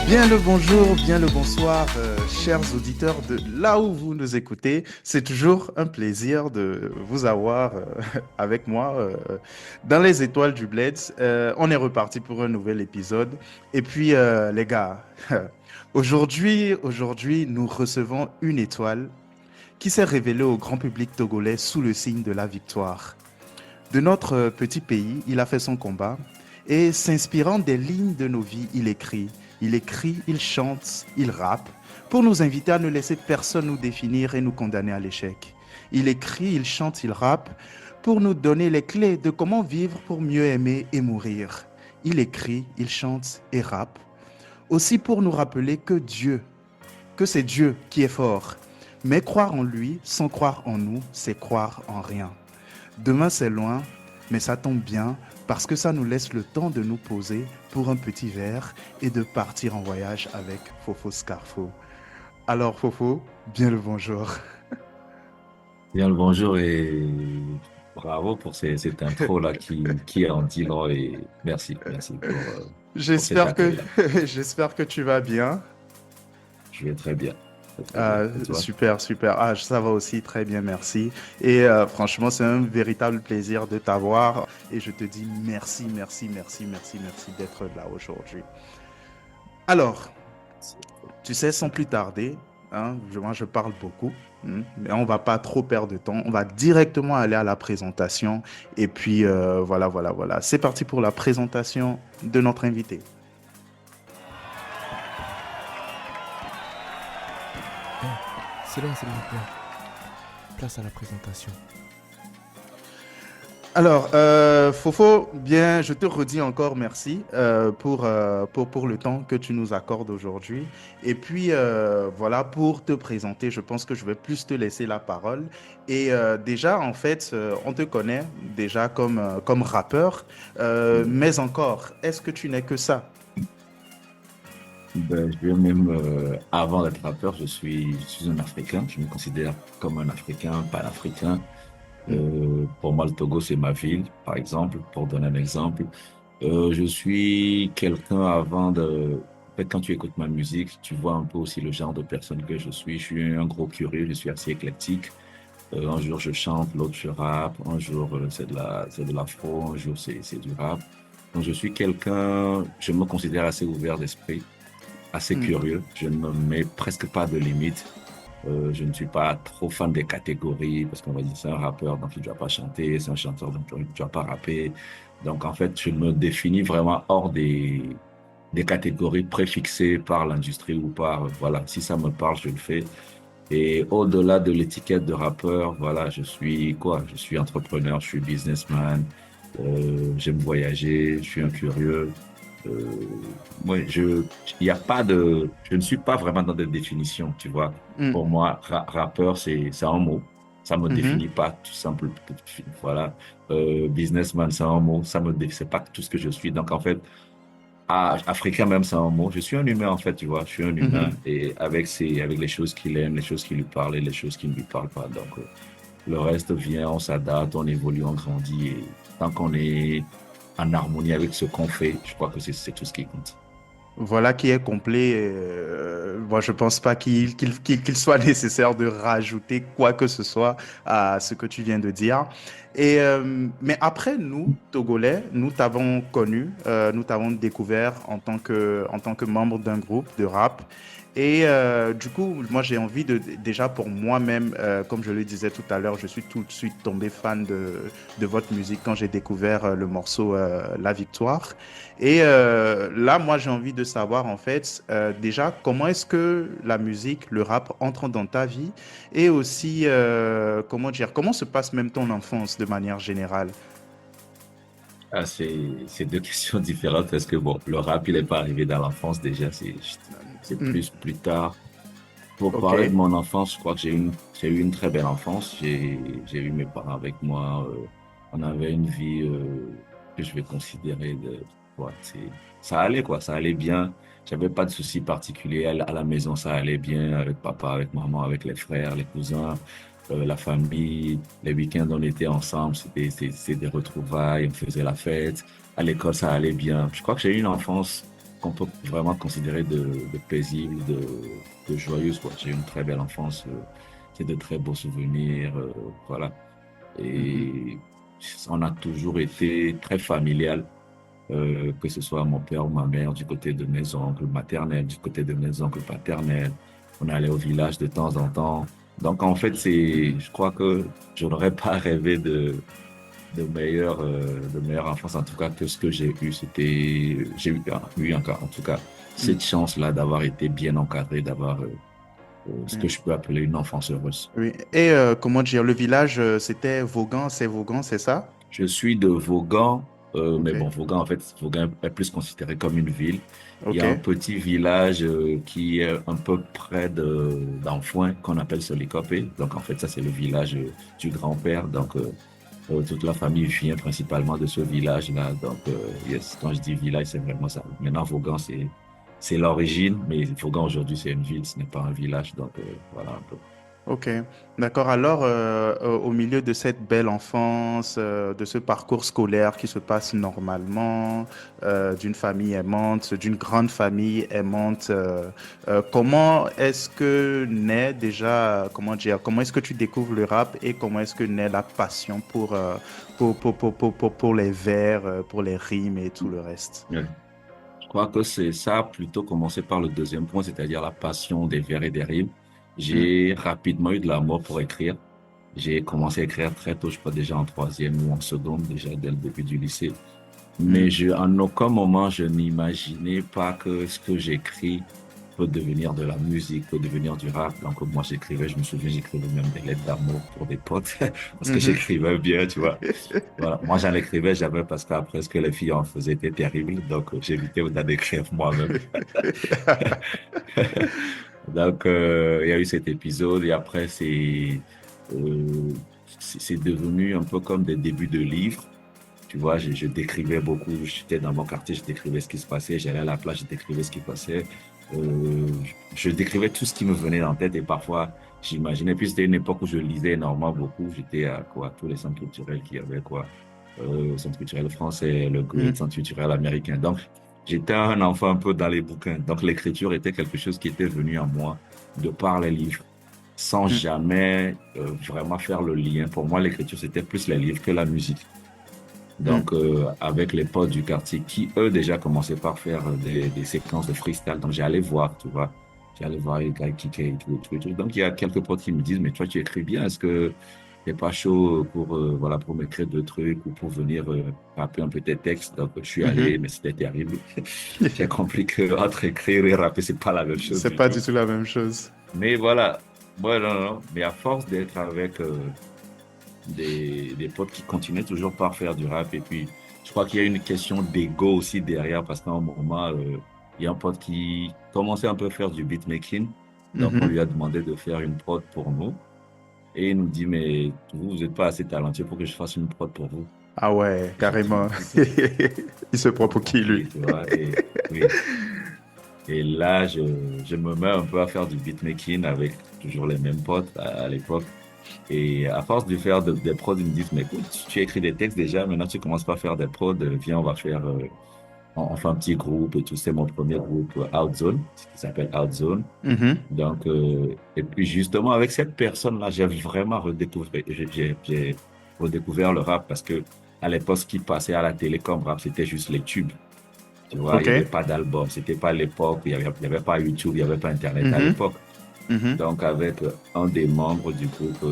Bien le bonjour, bien le bonsoir, chers auditeurs de là où vous nous écoutez. C'est toujours un plaisir de vous avoir avec moi dans les étoiles du Bled. On est reparti pour un nouvel épisode. Et puis les gars, aujourd'hui, nous recevons une étoile qui s'est révélée au grand public togolais sous le signe de la victoire. De notre petit pays, il a fait son combat et s'inspirant des lignes de nos vies, il écrit, il chante, il rappe pour nous inviter à ne laisser personne nous définir et nous condamner à l'échec. Il écrit, il chante, il rappe pour nous donner les clés de comment vivre pour mieux aimer et mourir. Il écrit, il chante et rappe aussi pour nous rappeler que c'est Dieu qui est fort. Mais croire en lui sans croire en nous, c'est croire en rien. Demain, c'est loin, mais ça tombe bien parce que ça nous laisse le temps de nous poser pour un petit verre et de partir en voyage avec Fofo Scarfo. Alors, Fofo, bien le bonjour. Bien le bonjour et bravo pour cette intro-là qui en dit long et merci pour cet J'espère que, accueil-là. j'espère que tu vas bien. Je vais très bien. Et toi? Super, super. Ah, ça va aussi très bien, merci. Et franchement, c'est un véritable plaisir de t'avoir. Et je te dis merci d'être là aujourd'hui. Alors, tu sais, sans plus tarder, hein, moi je parle beaucoup, mais on va pas trop perdre de temps. On va directement aller à la présentation. Et puis, voilà. C'est parti pour la présentation de notre invité. Silence, s'il vous plaît. Place à la présentation. Alors, Fofo, bien, je te redis encore merci pour le temps que tu nous accordes aujourd'hui. Et puis, voilà, pour te présenter, je pense que je vais plus te laisser la parole. Et déjà, en fait, on te connaît déjà comme rappeur, mais encore, est-ce que tu n'es que ça? Ben, je vais même, avant d'être rappeur, je suis un Africain. Je me considère comme un Africain, panafricain. Mm. Pour moi, le Togo, c'est ma ville, par exemple, pour donner un exemple. Je suis quelqu'un avant de... En fait, quand tu écoutes ma musique, tu vois un peu aussi le genre de personne que je suis. Je suis un gros curieux, je suis assez éclectique. Un jour, je chante, l'autre, je rappe. Un jour, c'est de l'afro, un jour, c'est du rap. Donc, je suis quelqu'un, je me considère assez ouvert d'esprit, assez Mm. curieux. Je ne me mets presque pas de limites. Je ne suis pas trop fan des catégories parce qu'on va dire c'est un rappeur donc il ne doit pas chanter, c'est un chanteur donc il ne doit pas rapper. Donc en fait, je me définis vraiment hors des catégories préfixées par l'industrie ou par, voilà, si ça me parle, je le fais. Et au-delà de l'étiquette de rappeur, voilà, je suis quoi? Je suis entrepreneur, je suis businessman, j'aime voyager, je suis un curieux. Euh, il y a pas de, je ne suis pas vraiment dans des définitions, tu vois. Mm. Pour moi, rappeur, c'est un mot. Ça me Mhm. définit pas tout simple, voilà. Businessman, c'est un mot. C'est pas tout ce que je suis. Donc, en fait, africain même, c'est un mot. Je suis un humain, en fait, tu vois. Je suis un humain Mhm. et avec les choses qu'il aime, les choses qui lui parlent et les choses qui ne lui parlent pas. Donc, le reste vient, on s'adapte, on évolue, on grandit et tant qu'on est en harmonie avec ce qu'on fait, je crois que c'est tout ce qui compte. Voilà qui est complet. Moi, je pense pas qu'il soit nécessaire de rajouter quoi que ce soit à ce que tu viens de dire. Et, mais après, nous, Togolais, nous t'avons connu, nous t'avons découvert en tant que membre d'un groupe de rap. Et du coup, moi, j'ai envie déjà pour moi-même, comme je le disais tout à l'heure, je suis tout de suite tombé fan de votre musique quand j'ai découvert le morceau La Victoire. Et là, moi, j'ai envie de savoir, en fait, déjà, comment est-ce que la musique, le rap entre dans ta vie et aussi, comment dire, comment se passe même ton enfance de manière générale? Ah, c'est deux questions différentes parce que bon, le rap, il n'est pas arrivé dans l'enfance déjà, c'est Hmm. plus tard. Pour Ok. parler de mon enfance, je crois que j'ai eu une très belle enfance. J'ai eu mes parents avec moi. On avait une vie que je vais considérer de, ouais, ça allait quoi, ça allait bien. J'avais pas de soucis particuliers à la maison, ça allait bien avec papa, avec maman, avec les frères, les cousins, la famille. Les week-ends, on était ensemble, c'était des retrouvailles, on faisait la fête. À l'école, ça allait bien. Je crois que j'ai eu une enfance qu'on peut vraiment considérer de paisible, de joyeuse quoi. J'ai eu une très belle enfance, c'est de très beaux souvenirs, voilà. Mhm. Et on a toujours été très familial, que ce soit mon père ou ma mère, du côté de mes oncles maternels, du côté de mes oncles paternels. On allait au village de temps en temps. Donc, en fait, je crois que je n'aurais pas rêvé de meilleure enfance, en tout cas, que ce que j'ai eu. J'ai eu encore, en tout cas, Mhm. cette chance-là d'avoir été bien encadré, d'avoir ce Oui. que je peux appeler une enfance heureuse. Oui. Et comment dire, le village, c'était Vaughan, c'est ça? Je suis de Vaughan, Ok, mais bon, Vaughan, en fait, Vaughan est plus considéré comme une ville. Il y ok. a un petit village qui est un peu près d'Enfoin, qu'on appelle Solikopé. Donc, en fait, ça, c'est le village du grand-père. Donc, toute la famille vient principalement de ce village-là. Donc, yes, quand je dis village, c'est vraiment ça. Maintenant, Vaughan, c'est l'origine, mais Vaughan, aujourd'hui, c'est une ville, ce n'est pas un village. Donc, voilà un peu. Ok, d'accord. Alors, au milieu de cette belle enfance, de ce parcours scolaire qui se passe normalement, d'une famille aimante, d'une grande famille aimante, comment est-ce que naît déjà, comment dire, comment est-ce que tu découvres le rap et comment est-ce que naît la passion pour les vers, pour les rimes et tout le reste? Ouais. Je crois que c'est ça a plutôt commencé par le deuxième point, c'est-à-dire la passion des vers et des rimes. Hmm, J'ai rapidement eu de l'amour pour écrire. J'ai commencé à écrire très tôt, je crois déjà en troisième ou en seconde, déjà dès le début du lycée. hmm. Mais en aucun moment, je n'imaginais pas que ce que j'écris peut devenir de la musique, peut devenir du rap. Donc, moi, j'écrivais, je me souviens, j'écrivais même des lettres d'amour pour des potes parce que Mhm. j'écrivais bien, tu vois. Voilà. Moi, j'en écrivais jamais parce qu'après, ce que les filles en faisaient était terrible. Donc, j'évitais d'en écrire moi-même. Donc, il y a eu cet épisode et après, euh, c'est devenu un peu comme des débuts de livres. Tu vois, je décrivais beaucoup. J'étais dans mon quartier, je décrivais ce qui se passait. J'allais à la plage, je décrivais ce qui passait. Euh, je décrivais tout ce qui me venait en tête et parfois, j'imaginais. Puis c'était une époque où je lisais énormément beaucoup. J'étais à quoi, tous les centres culturels qu'il y avait, quoi. Centre culturel français, le Great Hmm, Centre culturel américain. Donc, j'étais un enfant un peu dans les bouquins. Donc, l'écriture était quelque chose qui était venu à moi de par les livres, sans hmm, jamais vraiment faire le lien. Pour moi, l'écriture, c'était plus les livres que la musique. hmm. Donc, avec les potes du quartier qui, eux, déjà commençaient par faire des séquences de freestyle. Donc, j'allais voir, tu vois. J'allais voir les gars qui et tout, et tout, et tout. Donc, il y a quelques potes qui me disent, mais toi, tu écris bien. Est-ce que t'es pas chaud pour, voilà, pour m'écrire deux trucs ou pour venir rapper un peu tes textes? Donc, je suis allé, Mhm. mais c'était terrible. J'ai compris que entre écrire et rapper, c'est pas la même chose C'est du pas du tout. tout la même chose. Mais voilà. Ouais, non, non, non. Mais à force d'être avec des potes qui continuaient toujours par faire du rap. Et puis, je crois qu'il y a une question d'ego aussi derrière parce qu'à un moment, il y a un pote qui commençait un peu à faire du beatmaking. Donc, on Mhm. lui a demandé de faire une prod pour nous. Et il nous dit, mais vous n'êtes pas assez talentueux pour que je fasse une prod pour vous. Ah ouais, J'ai dit, carrément. écoute, Il se prend pour ok, qui, lui? tu vois, et oui. Et là, je me mets un peu à faire du beatmaking avec toujours les mêmes potes à l'époque. Et à force de faire des prods, ils me disent, mais écoute, tu écris des textes déjà, maintenant tu commences pas à faire des prods, viens, on va faire, on fait un petit groupe et tout. C'est mon premier groupe, Outzone, qui s'appelle Outzone. Mhm. Donc, et puis justement, avec cette personne-là, j'ai vraiment redécouvert, j'ai redécouvert le rap parce que à l'époque, ce qui passait à la télé comme rap, c'était juste les tubes. Tu vois, il Ok. n'y avait pas d'album, c'était pas l'époque, il y avait pas YouTube, il n'y avait pas Internet à Mhm. l'époque. Mhm. Donc, avec un des membres du groupe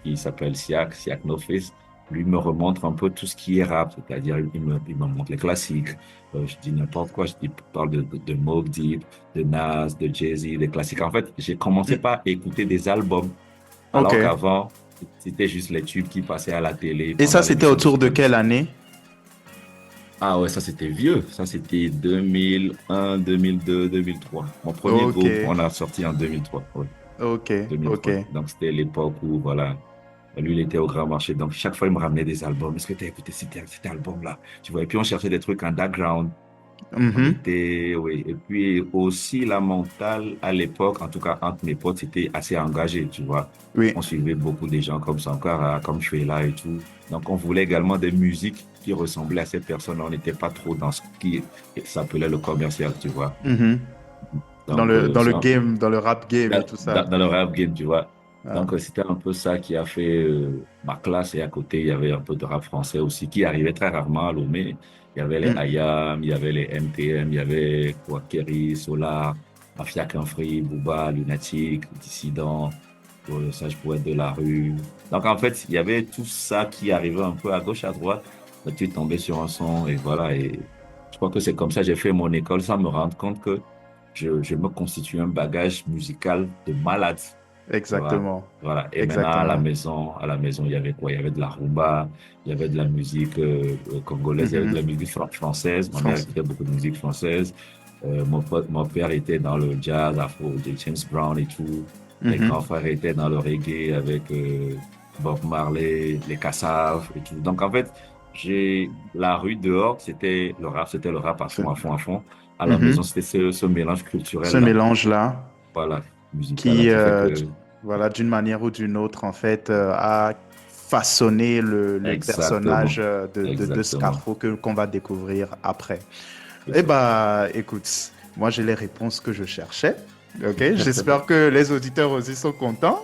qui s'appelle Siak No Face, lui me remontre un peu tout ce qui est rap, c'est-à-dire il me montre les classiques. Je dis n'importe quoi, je parle de Mobb Deep, de Nas, de Jay-Z, des classiques. En fait, j'ai commencé Mm. par écouter des albums, Ok. alors qu'avant, c'était juste les tubes qui passaient à la télé Et ça, pendant c'était l'émission de autour de Super quelle Musique. année? Ah ouais, ça c'était vieux. Ça c'était 2001, 2002, 2003. Mon premier Ok. groupe, on a sorti en 2003. Ouais, Ok. Ok. 2003. Donc c'était l'époque où, voilà. Lui, il était au Grand Marché. Donc, chaque fois, il me ramenait des albums. Est-ce que tu as écouté cet album-là? Tu vois, et puis on cherchait des trucs underground. On Mhm. était, oui. Et puis aussi, la mentale, à l'époque, en tout cas, entre mes potes, c'était assez engagé, tu vois. Oui, On suivait beaucoup des gens comme Sankara, comme Fela et tout. Donc, on voulait également des musiques qui ressemblaient à ces personnes. On n'était pas trop dans ce qui s'appelait le commercial, tu vois. mhm. Donc, Dans le c'est un- game, dans le rap game et tout ça. dans le rap game, tu vois. Ah. Donc, c'était un peu ça qui a fait ma classe. Et à côté, il y avait un peu de rap français aussi qui arrivait très rarement à Lomé. Il y avait les Mm. IAM, il y avait les NTM, il y avait Kwakeri, Solar, Mafia Kinfri, Booba, Lunatic, Dissident, Sage Poète de la rue. Donc, en fait, il y avait tout ça qui arrivait un peu à gauche, à droite. Donc, tu tombais sur un son et voilà. Et je crois que c'est comme ça que j'ai fait mon école sans me rendre compte que je me constitue un bagage musical de malade. Tu vois. Exactement. Voilà. Et maintenant, Exactement. à la maison, il y avait quoi? Il y avait de la rumba, il y avait de la musique congolaise, il y avait de Mhm. la musique française. Ma mère France. écoutait beaucoup de musique française. Mon père était dans le jazz, afro, de James Brown et tout. Mes Mhm. grands frères étaient dans le reggae avec Bob Marley, les Kassav et tout. Donc, en fait, j'ai la rue dehors, c'était le rap à C'est- fond, à fond, à fond. À la Mhm. maison, c'était ce mélange Ce culturel-là. mélange-là Voilà, musical-là qui, qui fait que, voilà, d'une manière ou d'une autre, en fait, a façonné le personnage exactement, de exactement. Scarfo qu'on va découvrir après. C'est Eh ça. bah, écoute, moi j'ai les réponses que je cherchais. Ok, j'espère que les auditeurs aussi sont contents.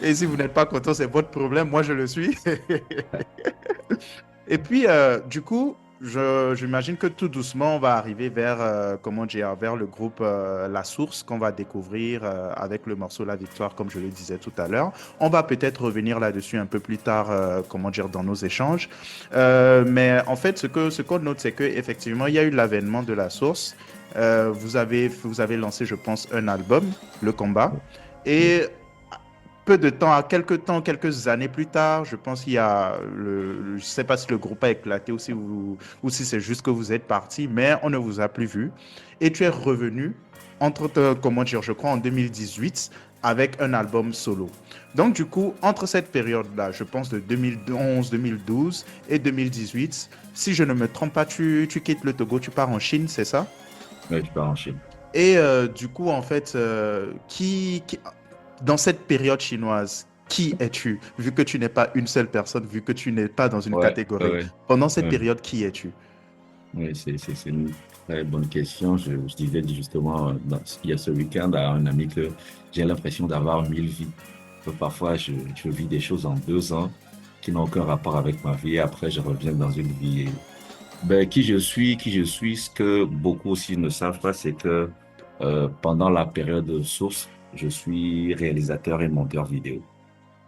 Et si vous n'êtes pas content, c'est votre problème. Moi, je le suis. Et puis, du coup, j'imagine que tout doucement, on va arriver vers, comment dire, vers le groupe La Source qu'on va découvrir avec le morceau La Victoire, comme je le disais tout à l'heure. On va peut-être revenir là-dessus un peu plus tard, comment dire, dans nos échanges. Mais en fait, ce qu'on note, c'est qu'effectivement, il y a eu l'avènement de La Source. Vous avez lancé, je pense, un album, Le Combat. Oui. Et peu de temps, à quelques temps, quelques années plus tard, je pense qu'il y a je sais pas si le groupe a éclaté ou si c'est juste que vous êtes parti, mais on ne vous a plus vu. Et tu es revenu comment dire, je crois en 2018 avec un album solo. Donc du coup, entre cette période-là, je pense de 2011, 2012 et 2018, si je ne me trompe pas, tu quittes le Togo, tu pars en Chine, c'est ça? Mais tu peux enchaîner. Et du coup, en fait, dans cette période chinoise, qui es-tu? Vu que tu n'es pas une seule personne, vu que tu n'es pas dans une Ouais, ouais, catégorie. ouais. Pendant cette Ouais. période, qui es-tu? Oui, c'est une très bonne question. Je disais justement, il y a ce week-end à un ami que j'ai l'impression d'avoir 1000 vies. Que parfois, je vis des choses en 2 ans qui n'ont aucun rapport avec ma vie. Et après, je reviens dans une vie. Ben, qui je suis, ce que beaucoup aussi ne savent pas, c'est que pendant la période de source, je suis réalisateur et monteur vidéo.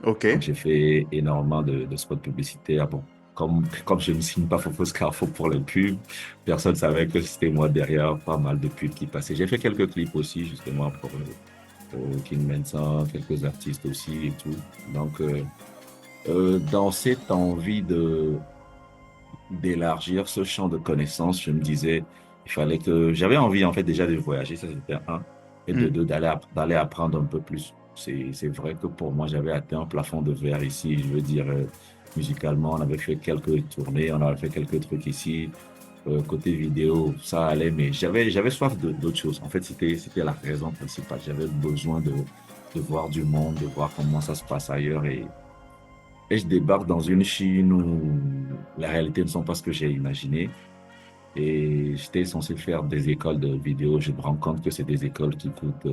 Ok, Donc, j'ai fait énormément de spots publicitaires. Bon, comme je ne signe pas Fofos Carrefour pour les pubs, personne ne savait que c'était moi derrière pas mal de pubs qui passaient. J'ai fait quelques clips aussi, justement, pour King Manson, quelques artistes aussi et tout. Donc, dans cette envie d'élargir ce champ de connaissances, je me disais, il fallait que, j'avais envie, en fait, déjà de voyager, ça c'était un, et de hmm, deux, d'aller apprendre un peu plus. C'est vrai que pour moi, j'avais atteint un plafond de verre ici. Je veux dire, musicalement, on avait fait quelques tournées, on avait fait quelques trucs ici. Côté vidéo, ça allait, mais j'avais soif d'autres choses. En fait, c'était la raison principale. J'avais besoin de voir du monde, de voir comment ça se passe ailleurs et je débarque dans une Chine où la réalité ne sont pas ce que j'ai imaginé. Et j'étais censé faire des écoles de vidéo. Je me rends compte que c'est des écoles qui coûtent,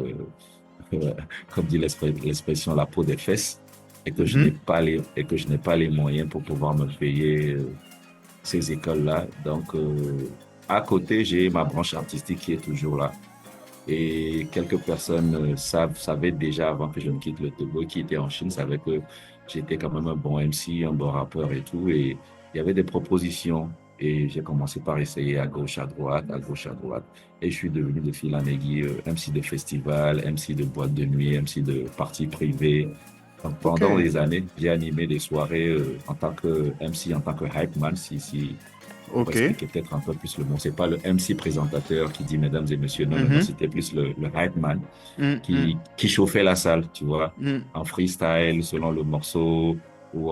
comme dit l'expression, la peau des fesses, et que je n'ai mhm. pas et que je n'ai pas les moyens pour pouvoir me payer ces écoles-là. Donc, à côté, j'ai ma branche artistique qui est toujours là. Et quelques personnes savaient déjà avant que je ne quitte le Togo, qui étaient en Chine, savaient que j'étais quand même un bon MC, un bon rappeur et tout. Et il y avait des propositions. Et j'ai commencé par essayer à gauche, à droite, à gauche, à droite. Et je suis devenu de fil en aiguille MC de festival, MC de boîte de nuit, MC de parties privées. Donc, Ok, pendant des années, j'ai animé des soirées en tant que MC, en tant que hype man, si pour ok, expliquer peut-être un peu plus le mot. C'est pas le MC présentateur qui dit mesdames et messieurs, non, non, non, mhm, c'était plus le hype man hmm, hmm, qui chauffait la salle, tu vois, hmm. en freestyle, selon le morceau. ou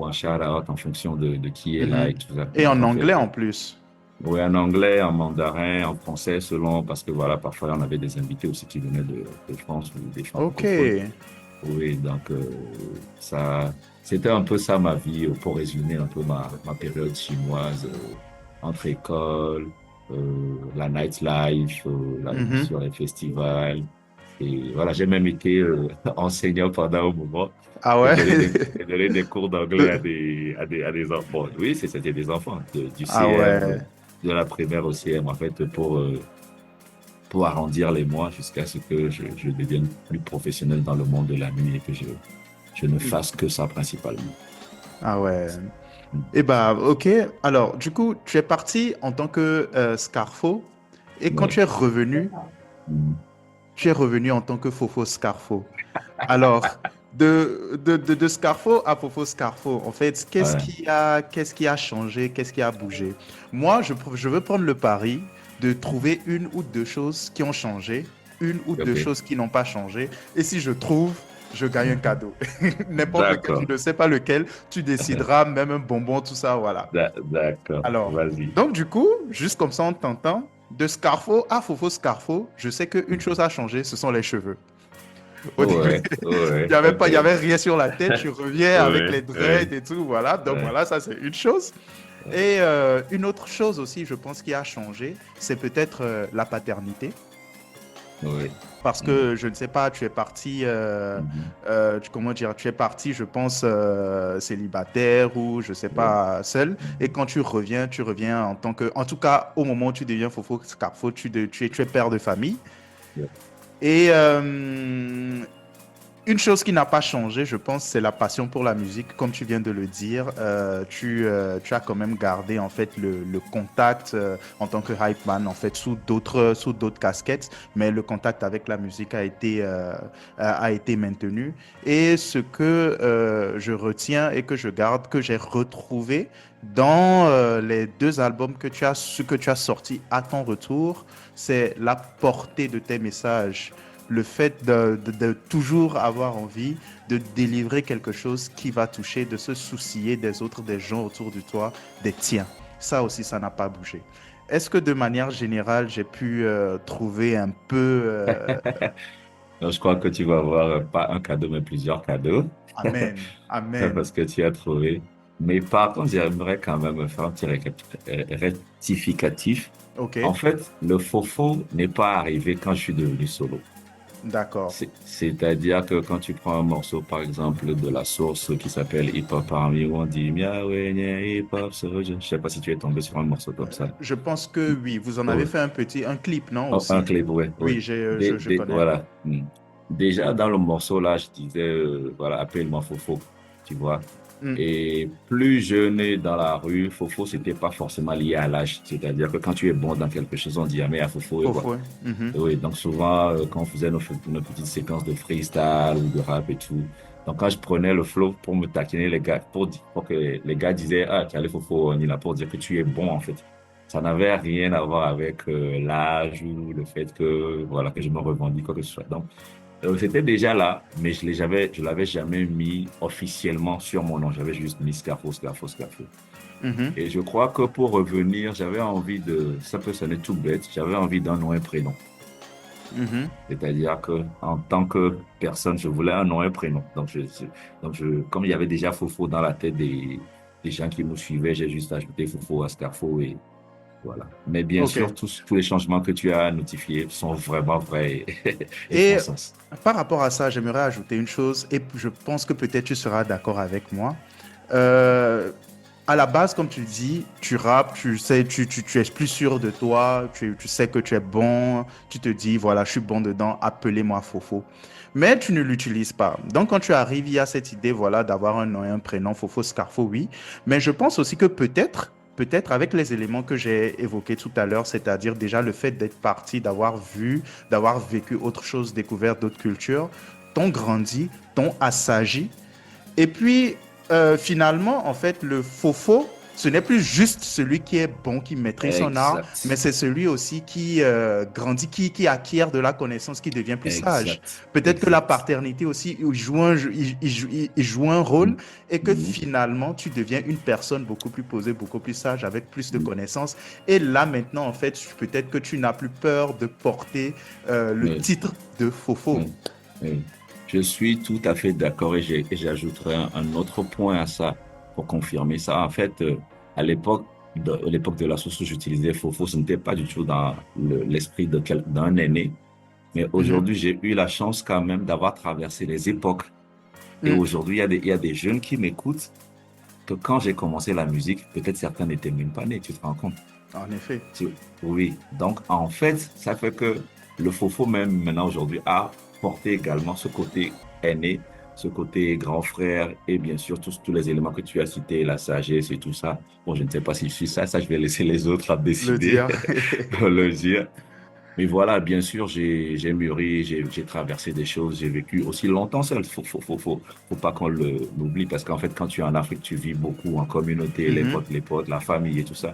un shout-out en fonction de qui est là Mhm. et tout ça. Et en Donc, en fait, anglais en plus. oui, en anglais, en mandarin, en français, selon, parce que voilà, parfois on avait des invités aussi qui venaient de France ou des Ok. francophones. Oui, donc ça, c'était un peu ça ma vie, pour résumer un peu ma période chinoise entre école, la nightlife, la vie Mhm. sur les festivals. Et voilà, j'ai même été enseignant pendant un moment Ah ouais? et donner des cours d'anglais à des enfants. Oui, c'était des enfants du Ah CM, ouais. de la primaire au CM, en fait, pour arrondir les mois jusqu'à ce que je devienne plus professionnel dans le monde de la nuit et que je ne fasse que ça principalement. Ah ouais. Mm. Eh bah, ok. Alors, du coup, tu es parti en tant que Scarfo. Et quand Ouais. Mm. tu es revenu en tant que Fofo Scarfo. Alors, de Scarfo à Fofo Scarfo, en fait, Ouais. qu'est-ce qui a changé, qu'est-ce qui a bougé? Moi, je veux prendre le pari de trouver une ou deux choses qui ont changé, une ou deux OK. choses qui n'ont pas changé. Et si je trouve, je gagne un cadeau. N'importe lequel, tu D'accord. ne sais pas lequel, tu décideras, même un bonbon, tout ça, voilà. D'accord. Alors, Vas-y. donc du coup, juste comme ça, on t'entend, de Scarfo à Fofo Scarfo, je sais qu'une chose a changé, ce sont les cheveux. Au début, Ouais. Ouais. il y OK. avait rien sur la tête. Tu reviens avec Ouais. les dreads Ouais. et tout. Voilà. Donc Ouais. voilà, ça c'est une chose. Ouais. Et une autre chose aussi, je pense, qui a changé, c'est peut-être la paternité. Ouais. Parce Mm. que je ne sais pas, tu es parti, Mhm. comment dire, tu es parti, je pense, célibataire ou je sais Ouais. pas, seul. Et Mhm. quand tu reviens en tant que, en tout cas, au moment où tu deviens Fofo Scarfo, tu es père de famille. Ouais. Et une chose qui n'a pas changé, je pense, c'est la passion pour la musique. Comme tu viens de le dire, tu as quand même gardé en fait le contact en tant que hype man en fait sous d'autres casquettes, mais le contact avec la musique a été maintenu. Et ce que je retiens et que je garde, que j'ai retrouvé dans les deux albums ce que tu as sortis à ton retour, c'est la portée de tes messages, le fait de toujours avoir envie de délivrer quelque chose qui va toucher, de se soucier des autres, des gens autour de toi, des tiens. Ça aussi, ça n'a pas bougé. Est-ce que de manière générale, j'ai pu trouver un peu... Donc, je crois que tu vas avoir pas un cadeau, mais plusieurs cadeaux Amen, amen. parce que tu as trouvé. Mais par contre, j'aimerais quand même faire un petit rectificatif. Ok, En fait, le faux n'est pas arrivé quand je suis devenu solo. d'accord. C'est-à-dire que quand tu prends un morceau, par exemple, de la source qui s'appelle Hip Hop Army, où on dit Miaoué, nya, Hip Hop Soulja. Je sais pas si tu es tombé sur un morceau comme ça. Je pense que oui, vous en avez Ouais. fait un clip, non, Oh, un aussi? clip, ouais, ouais. Oui, je connais. Voilà. Hmm. Déjà, dans le morceau, là, je disais, voilà, appelle-moi Fofo, tu vois. Hmm, Et plus je n'ai dans la rue, Fofo, c'était pas forcément lié à l'âge. C'est-à-dire que quand tu es bon dans quelque chose, on dit, ah, mais à Fofo, et faux, voilà. faux. Mhm. Oui, donc souvent, quand on faisait nos petites séquences de freestyle ou de rap et tout, donc quand je prenais le flow pour me taquiner les gars, pour que les gars disaient, ah, tu allais Fofo, on est là pour dire que tu es bon, en fait. Ça n'avait rien à voir avec l'âge ou le fait que, voilà, que je me revendique, quoi que ce soit. Donc, c'était déjà là, mais je l'avais jamais mis officiellement sur mon nom. J'avais juste mis Scarfo, Scarfo, Scarfo. Mhm. Et je crois que pour revenir, j'avais envie ça peut sonner tout bête, j'avais envie d'un nom et prénom. Mhm. C'est-à-dire que en tant que personne, je voulais un nom et un prénom. Comme il y avait déjà Fofo dans la tête des gens qui me suivaient, j'ai juste ajouté Fofo à Scarfo et voilà. Mais bien Ok. sûr, tous les changements que tu as notifiés sont vraiment vrais et font Et sens. par rapport à ça, j'aimerais ajouter une chose, et je pense que peut-être tu seras d'accord avec moi. Euh, à la base, comme tu dis, tu rappes, tu sais, tu es plus sûr de toi, tu sais que tu es bon, tu te dis, voilà, je suis bon dedans, appelez-moi Fofo. Mais tu ne l'utilises pas. Donc, quand tu arrives, il y a cette idée, voilà, d'avoir un nom et un prénom, Fofo, Scarfo, oui. Mais je pense aussi que peut-être avec les éléments que j'ai évoqués tout à l'heure, c'est-à-dire déjà le fait d'être parti, d'avoir vu, d'avoir vécu autre chose, découvert d'autres cultures, t'ont grandi, t'ont assagi. Et puis, finalement, en fait, le faux-faux ce n'est plus juste celui qui est bon, qui maîtrise son art, mais Exact. c'est celui aussi qui grandit, qui acquiert de la connaissance, qui devient plus sage. Exact. Peut-être que la Exact. paternité aussi il joue un rôle Mhm. et que Mhm. finalement, tu deviens une personne beaucoup plus posée, beaucoup plus sage, avec plus de Mhm. connaissances. Et là, maintenant, en fait, peut-être que tu n'as plus peur de porter le Oui. titre de Fofo. Oui. Oui. Je suis tout à fait d'accord et j'ajouterai un autre point à ça pour confirmer ça. En fait, à l'époque de la source où j'utilisais Fofo, ce n'était pas du tout dans l'esprit d'un aîné. Mais Mhm. aujourd'hui, j'ai eu la chance quand même d'avoir traversé les époques. Et Mm. aujourd'hui, il y a des jeunes qui m'écoutent que quand j'ai commencé la musique, peut-être certains n'étaient même pas nés, tu te rends compte? En effet. Oui. Donc, en fait, ça fait que le faux même maintenant aujourd'hui a porté également ce côté aîné, ce côté grand frère et bien sûr tous les éléments que tu as cités, la sagesse et tout ça. Bon, je ne sais pas si je suis ça, je vais laisser les autres à Le décider, dire. le dire. Mais voilà, bien sûr, j'ai mûri, j'ai traversé des choses, j'ai vécu aussi longtemps seul. Faut pas qu'on l'oublie parce qu'en fait, quand tu es en Afrique, tu vis beaucoup en communauté, Mhm. les potes, la famille et tout ça.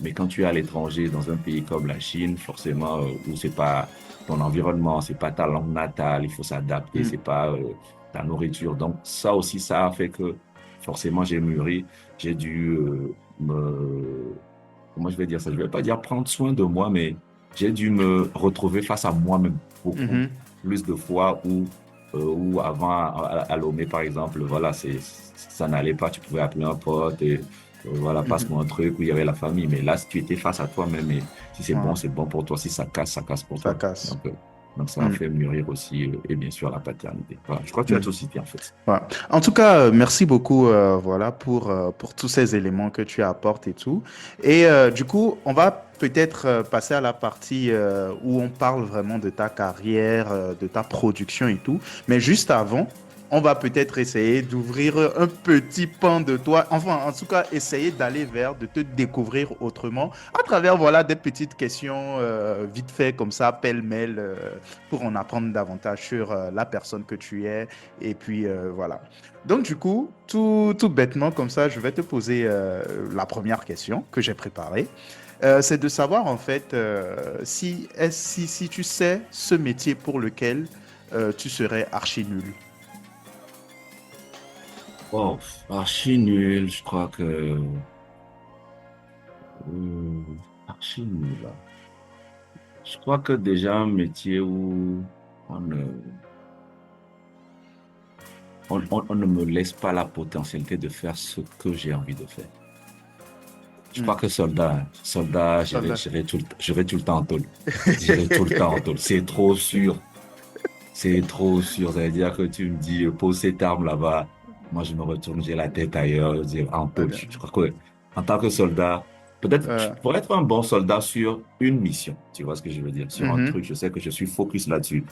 Mais quand tu es à l'étranger, dans un pays comme la Chine, forcément, où c'est pas ton environnement, c'est pas ta langue natale, il faut s'adapter, Mm. c'est pas ta nourriture. Donc ça aussi, ça a fait que forcément j'ai mûri, j'ai dû comment je vais dire ça? Je vais pas dire prendre soin de moi, mais j'ai dû me retrouver face à moi-même beaucoup Mhm. plus de fois où avant, à Lomé, par exemple, voilà, ça n'allait pas. Tu pouvais appeler un pote et voilà, Mhm. passe-moi un truc où il y avait la famille. Mais là, si tu étais face à toi-même et si Ouais, c'est bon pour toi. Si ça casse pour ça toi. casse. Donc ça a Mm. fait mûrir aussi, et bien sûr, la paternité. Voilà, je crois que tu as Mm. tout cité, en fait. Ouais. En tout cas, merci beaucoup voilà, pour tous ces éléments que tu apportes et tout. Et du coup, on va peut-être passer à la partie où on parle vraiment de ta carrière, de ta production et tout. Mais juste avant, on va peut-être essayer d'ouvrir un petit pan de toi. Enfin, en tout cas, essayer d'aller vers, de te découvrir autrement à travers voilà, des petites questions vite fait comme ça, pêle-mêle, pour en apprendre davantage sur la personne que tu es et puis voilà. Donc du coup, tout bêtement comme ça, je vais te poser la première question que j'ai préparée. C'est de savoir en fait si tu sais ce métier pour lequel tu serais archi nul. Bon, archi nul, je crois que... archi nul, là. Je crois que déjà un métier où on ne, on ne me laisse pas la potentialité de faire ce que j'ai envie de faire. Je Hmm. crois que soldat, Soldat. j'irai tout le temps en tôle. J'irai tout le temps en tôle. C'est trop sûr. C'est trop sûr. Ça veut dire que tu me dis, pose cette arme là-bas. Moi, je me retourne, j'ai la tête ailleurs, je dis, en tôle. Je crois que, en tant que soldat, peut-être, je Euh, pourrais être un bon soldat sur une mission. Tu vois ce que je veux dire? Sur un mhm. truc, je sais que je suis focus là-dessus.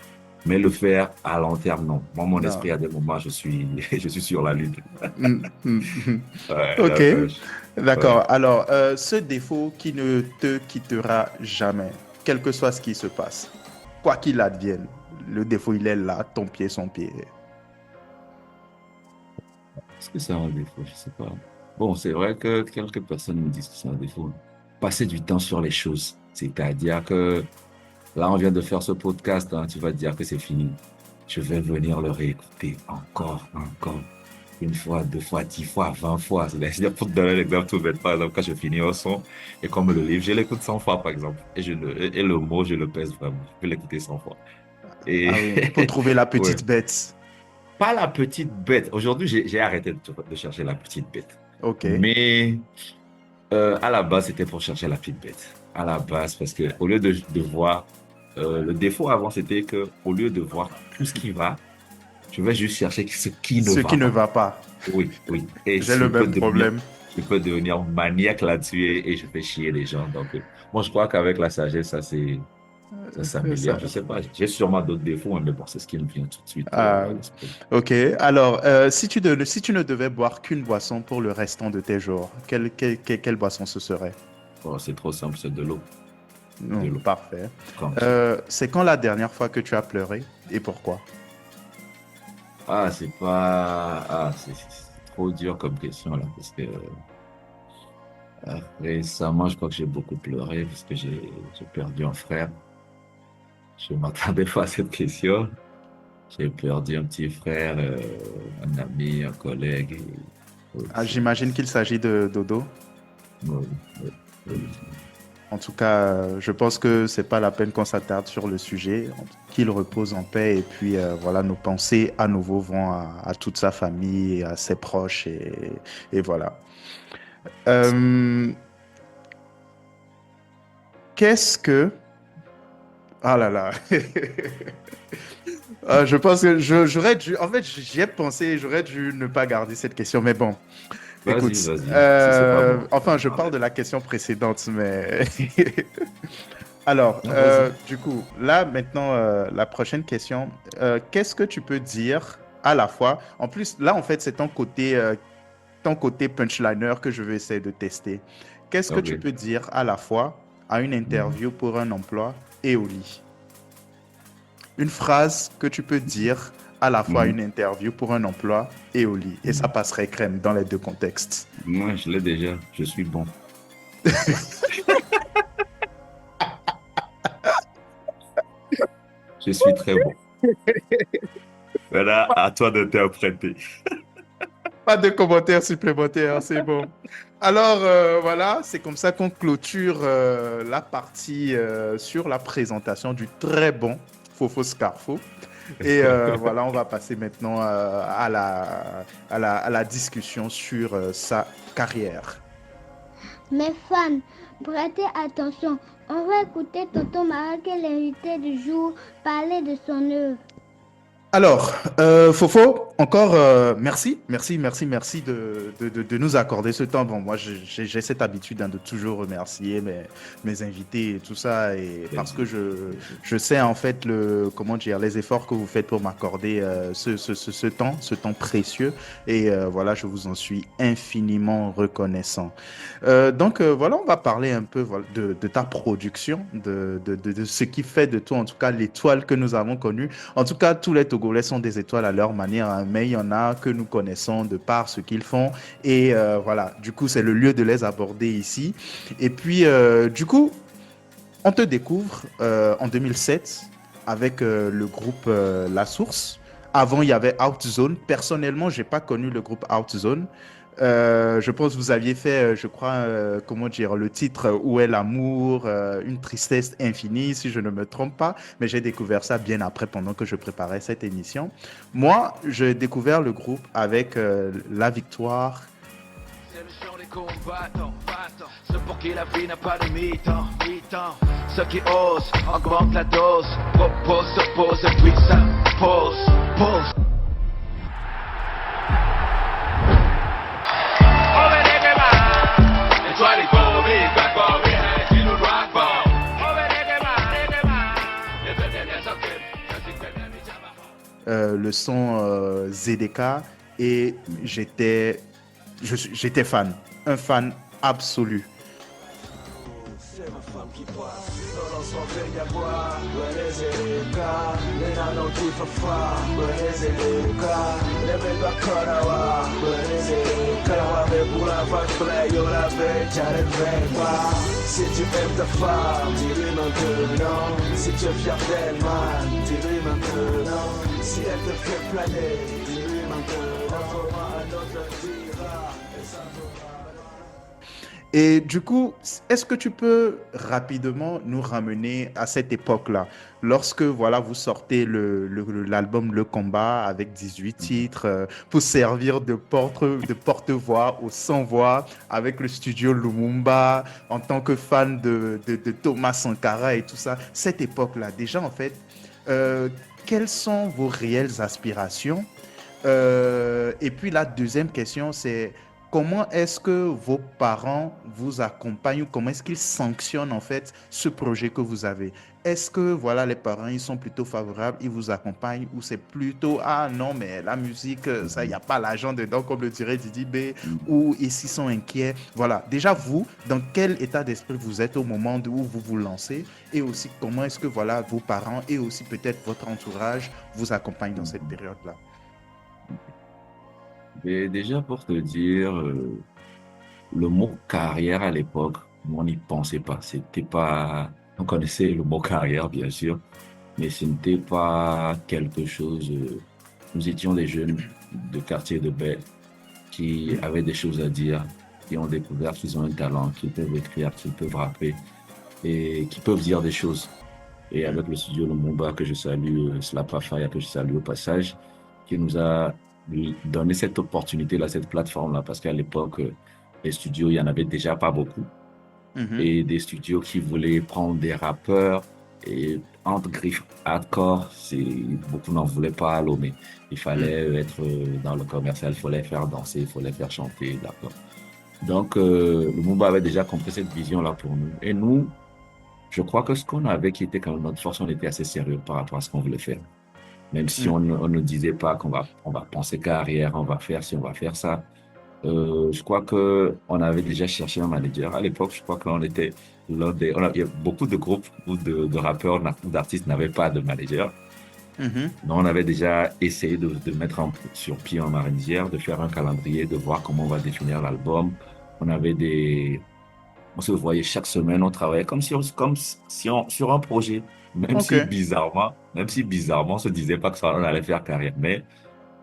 Mais le faire à long terme, non. Moi, mon Non. esprit, à des moments, je suis sur la lune. Hmm, hmm, hmm. Ouais, Ok, donc, ouais. d'accord. Alors, ce défaut qui ne te quittera jamais, quel que soit ce qui se passe, quoi qu'il advienne, le défaut, il est là, ton pied, son pied. Est-ce que c'est un défaut? Je sais pas. Bon, c'est vrai que quelques personnes me disent que c'est un défaut. Passer du temps sur les choses. C'est-à-dire que là, on vient de faire ce podcast, hein, tu vas te dire que c'est fini. Je vais venir le réécouter encore. Une fois, deux fois, 10 fois, 20 fois. C'est-à-dire, pour te donner l'exemple tout bête, par exemple, quand je finis un son et qu'on me le livre, je l'écoute 100 fois, par exemple. Et le mot, je le pèse vraiment. Je vais l'écouter 100 fois. Et Ah oui, pour trouver la ouais. petite bête. Pas la petite bête. Aujourd'hui, j'ai arrêté de chercher la petite bête. Ok. Mais à la base, c'était pour chercher la petite bête. À la base, parce que au lieu de voir le défaut avant, c'était que au lieu de voir tout ce qui va, je vais juste chercher ce qui ne Ce qui va ne pas. va pas. Oui, oui. Et J'ai le même problème. je peux devenir maniaque là-dessus et je fais chier les gens. Donc, moi, je crois qu'avec la sagesse, ça C'est ça. s'améliore. Je sais pas. J'ai sûrement d'autres défauts, hein, mais bon, c'est ce qui me vient tout de suite Ah, à l'esprit. ok. Alors, si tu ne devais boire qu'une boisson pour le restant de tes jours, quelle boisson ce serait? Bon, c'est trop simple, c'est de l'eau. De Non, l'eau, parfait. comme ça. C'est quand la dernière fois que tu as pleuré et pourquoi? Ah, c'est pas. Ah, c'est trop dur comme question là, parce que Récemment, je crois que j'ai beaucoup pleuré parce que j'ai perdu un frère. Je m'attendais pas à cette question. J'ai perdu un petit frère, un ami, un collègue. Oui, Ah, j'imagine qu'il s'agit de Dodo. oui, oui, oui. En tout cas, je pense que c'est pas la peine qu'on s'attarde sur le sujet, qu'il repose en paix et puis voilà, nos pensées à nouveau vont à toute sa famille, à ses proches et voilà. Euh, qu'est-ce que... Ah là là. Je pense que j'aurais dû... En fait, j'y ai pensé, j'aurais dû ne pas garder cette question, mais bon, écoute, Vas-y, vas-y. Si c'est pas bon, enfin, c'est je pas parle mal. de la question précédente, mais... Alors, Non, vas-y. du coup, là, maintenant, la prochaine question, qu'est-ce que tu peux dire à la fois? En plus, là, en fait, c'est ton côté punchliner que je vais essayer de tester. Qu'est-ce que tu OK. peux dire à la fois à une Mhm. interview pour un emploi et au lit? Une phrase que tu peux dire à la fois à une Mhm. interview pour un emploi et au lit. Et ça Mhm. passerait crème dans les deux contextes. Moi, je l'ai déjà. Je suis bon. Je suis très bon. Voilà, à toi d'interpréter. Pas de commentaires supplémentaires, c'est bon. Alors voilà, c'est comme ça qu'on clôture la partie sur la présentation du très bon Fofo Scarfo. Et voilà, on va passer maintenant à la discussion sur sa carrière. Mes fans, prêtez attention. On va écouter Tonton Marat, qui est l'invité du jour, parler de son œuvre. Alors, Fofo, encore merci de nous accorder ce temps. Bon, moi, j'ai cette habitude hein, de toujours remercier mes invités et tout ça, et parce que Plaisir. Plaisir. je sais en fait comment dire, les efforts que vous faites pour m'accorder ce temps précieux, et voilà, je vous en suis infiniment reconnaissant. Donc voilà, on va parler un peu voilà, de ta production, de ce qui fait de toi, en tout cas, l'étoile que nous avons connue. En tout cas, tous les Togolais sont des étoiles à leur manière, hein, mais il y en a que nous connaissons de par ce qu'ils font. Et voilà, du coup, c'est le lieu de les aborder ici. Et puis, du coup, on te découvre en 2007 avec le groupe La Source. Avant, il y avait Outzone. Personnellement, j'ai pas connu le groupe Outzone. Je pense que vous aviez fait, je crois, comment dire, le titre Où est l'amour, une tristesse infinie, si je ne me trompe pas. Mais j'ai découvert ça bien après, pendant que je préparais cette émission. Moi, j'ai découvert le groupe avec La Victoire. C'est le chant des combattants, ceux pour qui la vie n'a pas de mi-temps. Ceux qui osent augmentent la dose, propose, s'oppose, et puis ça pose. Le son ZDK et j'étais fan, un fan absolu. Si tu aimes ta femme, dis-lui maintenant. Si tu es fier d'elle, man, dis-lui maintenant. Si elle te fait planer, dis-lui maintenant. Un autre dira, et ça fera. Et du coup, est-ce que tu peux rapidement nous ramener à cette époque-là, lorsque voilà, vous sortez l'album Le Combat avec 18 Mhm. titres pour servir de porte-voix aux sans-voix avec le studio Lumumba en tant que fan de Thomas Sankara et tout ça. Cette époque-là, déjà en fait, euh, quelles sont vos réelles aspirations? Et puis la deuxième question, c'est comment est-ce que vos parents vous accompagnent ou comment est-ce qu'ils sanctionnent en fait ce projet que vous avez? Est-ce que voilà les parents ils sont plutôt favorables, ils vous accompagnent ou c'est plutôt ah non mais la musique ça il y Mhm. a pas l'argent dedans comme le dirait Didi B Mhm. ou ils s'y sont inquiets. Voilà, déjà vous dans quel état d'esprit vous êtes au moment où vous vous lancez et aussi comment est-ce que voilà vos parents et aussi peut-être votre entourage vous accompagnent dans cette Mhm. période-là? Et déjà pour te dire, le mot carrière à l'époque, on n'y pensait pas. C'était pas, on connaissait le mot carrière, bien sûr, mais ce n'était pas quelque chose. Nous étions des jeunes de quartier de Baie qui avaient des choses à dire, qui ont découvert qu'ils ont un talent, qu'ils peuvent écrire, qu'ils peuvent rapper et qui peuvent dire des choses. Et avec le studio Lumumba que je salue, Slapa Fire que je salue au passage, qui nous a donné cette opportunité-là, cette plateforme-là, parce qu'à l'époque, les studios, il y en avait déjà pas beaucoup. Mhm. Et des studios qui voulaient prendre des rappeurs et entre griffes hardcore, beaucoup n'en voulaient pas à Lomé. Il fallait être dans le commercial, il fallait faire danser, il fallait faire chanter, d'accord. Donc, Lumumba avait déjà compris cette vision-là pour nous. Et nous, je crois que ce qu'on avait qui était quand même notre force, on était assez sérieux par rapport à ce qu'on voulait faire. Même si Mhm. on ne disait pas on va penser carrière, on va faire ci, on va faire ça. Je crois que on avait déjà cherché un manager. À l'époque, je crois qu'on était il y a beaucoup de groupes ou de rappeurs ou d'artistes n'avaient pas de manager. Mhm. Donc, on avait déjà essayé de mettre sur pied un manager, de faire un calendrier, de voir comment on va définir l'album. On avait on se voyait chaque semaine, on travaillait comme si sur un projet, Ok. même si bizarrement, on se disait pas que ça, on allait faire carrière, mais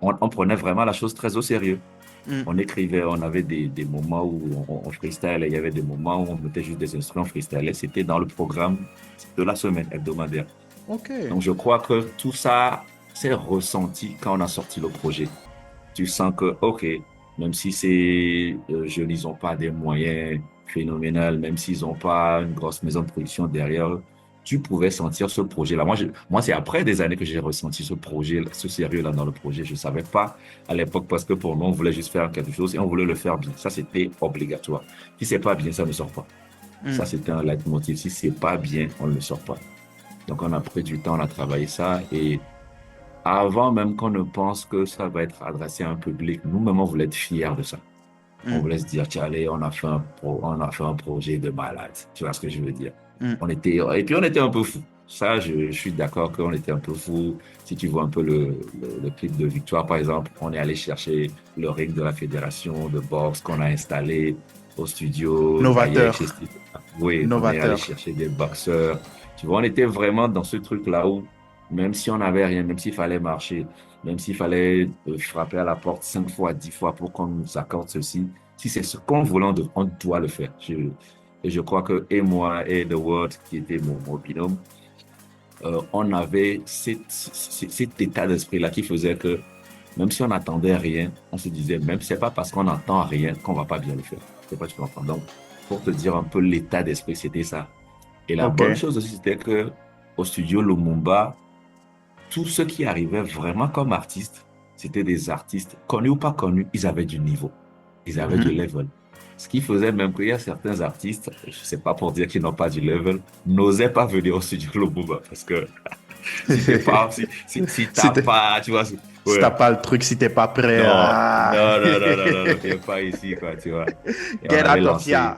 on prenait vraiment la chose très au sérieux. Mm. On écrivait, on avait des moments où on freestylait, il y avait des moments où on mettait juste des instruments, on freestylait. C'était dans le programme de la semaine hebdomadaire. Ok. Donc, je crois que tout ça s'est ressenti quand on a sorti le projet. Tu sens que, OK, même si jeunes, ils n'ont pas des moyens phénoménaux, même s'ils n'ont pas une grosse maison de production derrière eux, tu pouvais sentir ce projet-là. Moi, c'est après des années que j'ai ressenti ce projet, ce sérieux-là dans le projet. Je ne savais pas à l'époque parce que pour nous, on voulait juste faire quelque chose et on voulait le faire bien. Ça, c'était obligatoire. Si c'est pas bien, ça ne sort pas. Ça, Mm. c'était un leitmotiv. Si c'est pas bien, on ne le sort pas. Donc, on a pris du temps, on a travaillé ça et avant même qu'on ne pense que ça va être adressé à un public, nous-mêmes, on voulait être fiers de ça. On Mm. voulait se dire, tiens, allez, on a fait un projet de malade. Tu vois ce que je veux dire? Mm. Et puis on était un peu fous. Ça, je suis d'accord qu'on était un peu fous. Si tu vois un peu le clip de Victoire, par exemple, on est allé chercher le ring de la fédération de boxe qu'on a installé au studio d'ailleurs chez Novateur. Steve. Oui, on est allé Novateur. chercher des boxeurs. Tu vois, on était vraiment dans ce truc-là où, même si on n'avait rien, même s'il fallait marcher, même s'il fallait frapper à la porte 5 fois, 10 fois pour qu'on nous accorde ceci, si c'est ce qu'on voulait, on doit le faire. Et je crois que, et moi, et The World, qui était mon binôme, on avait cet état d'esprit-là qui faisait que, même si on n'attendait rien, on se disait, même c'est pas parce qu'on n'entend rien qu'on va pas bien le faire. C'est pas, tu comprends. Donc, pour te dire un peu l'état d'esprit, c'était ça. Et la Ok. bonne chose aussi, c'était que, au studio Lumumba, tous ceux qui arrivaient vraiment comme artistes, c'était des artistes, connus ou pas connus, ils avaient du niveau. Ils avaient du Mhm. level. Ce qui faisait même qu'il y a certains artistes, je sais pas pour dire qu'ils n'ont pas du level, n'osaient pas venir au studio Lumumba parce que si t'es pas, si Si t'as t'es- pas, tu vois, si t'as ouais. pas le truc, si t'es pas prêt, Non, ah. non, non, non, non, non, non, viens pas ici, quoi, tu vois. Et on Get avait out of lancé, here.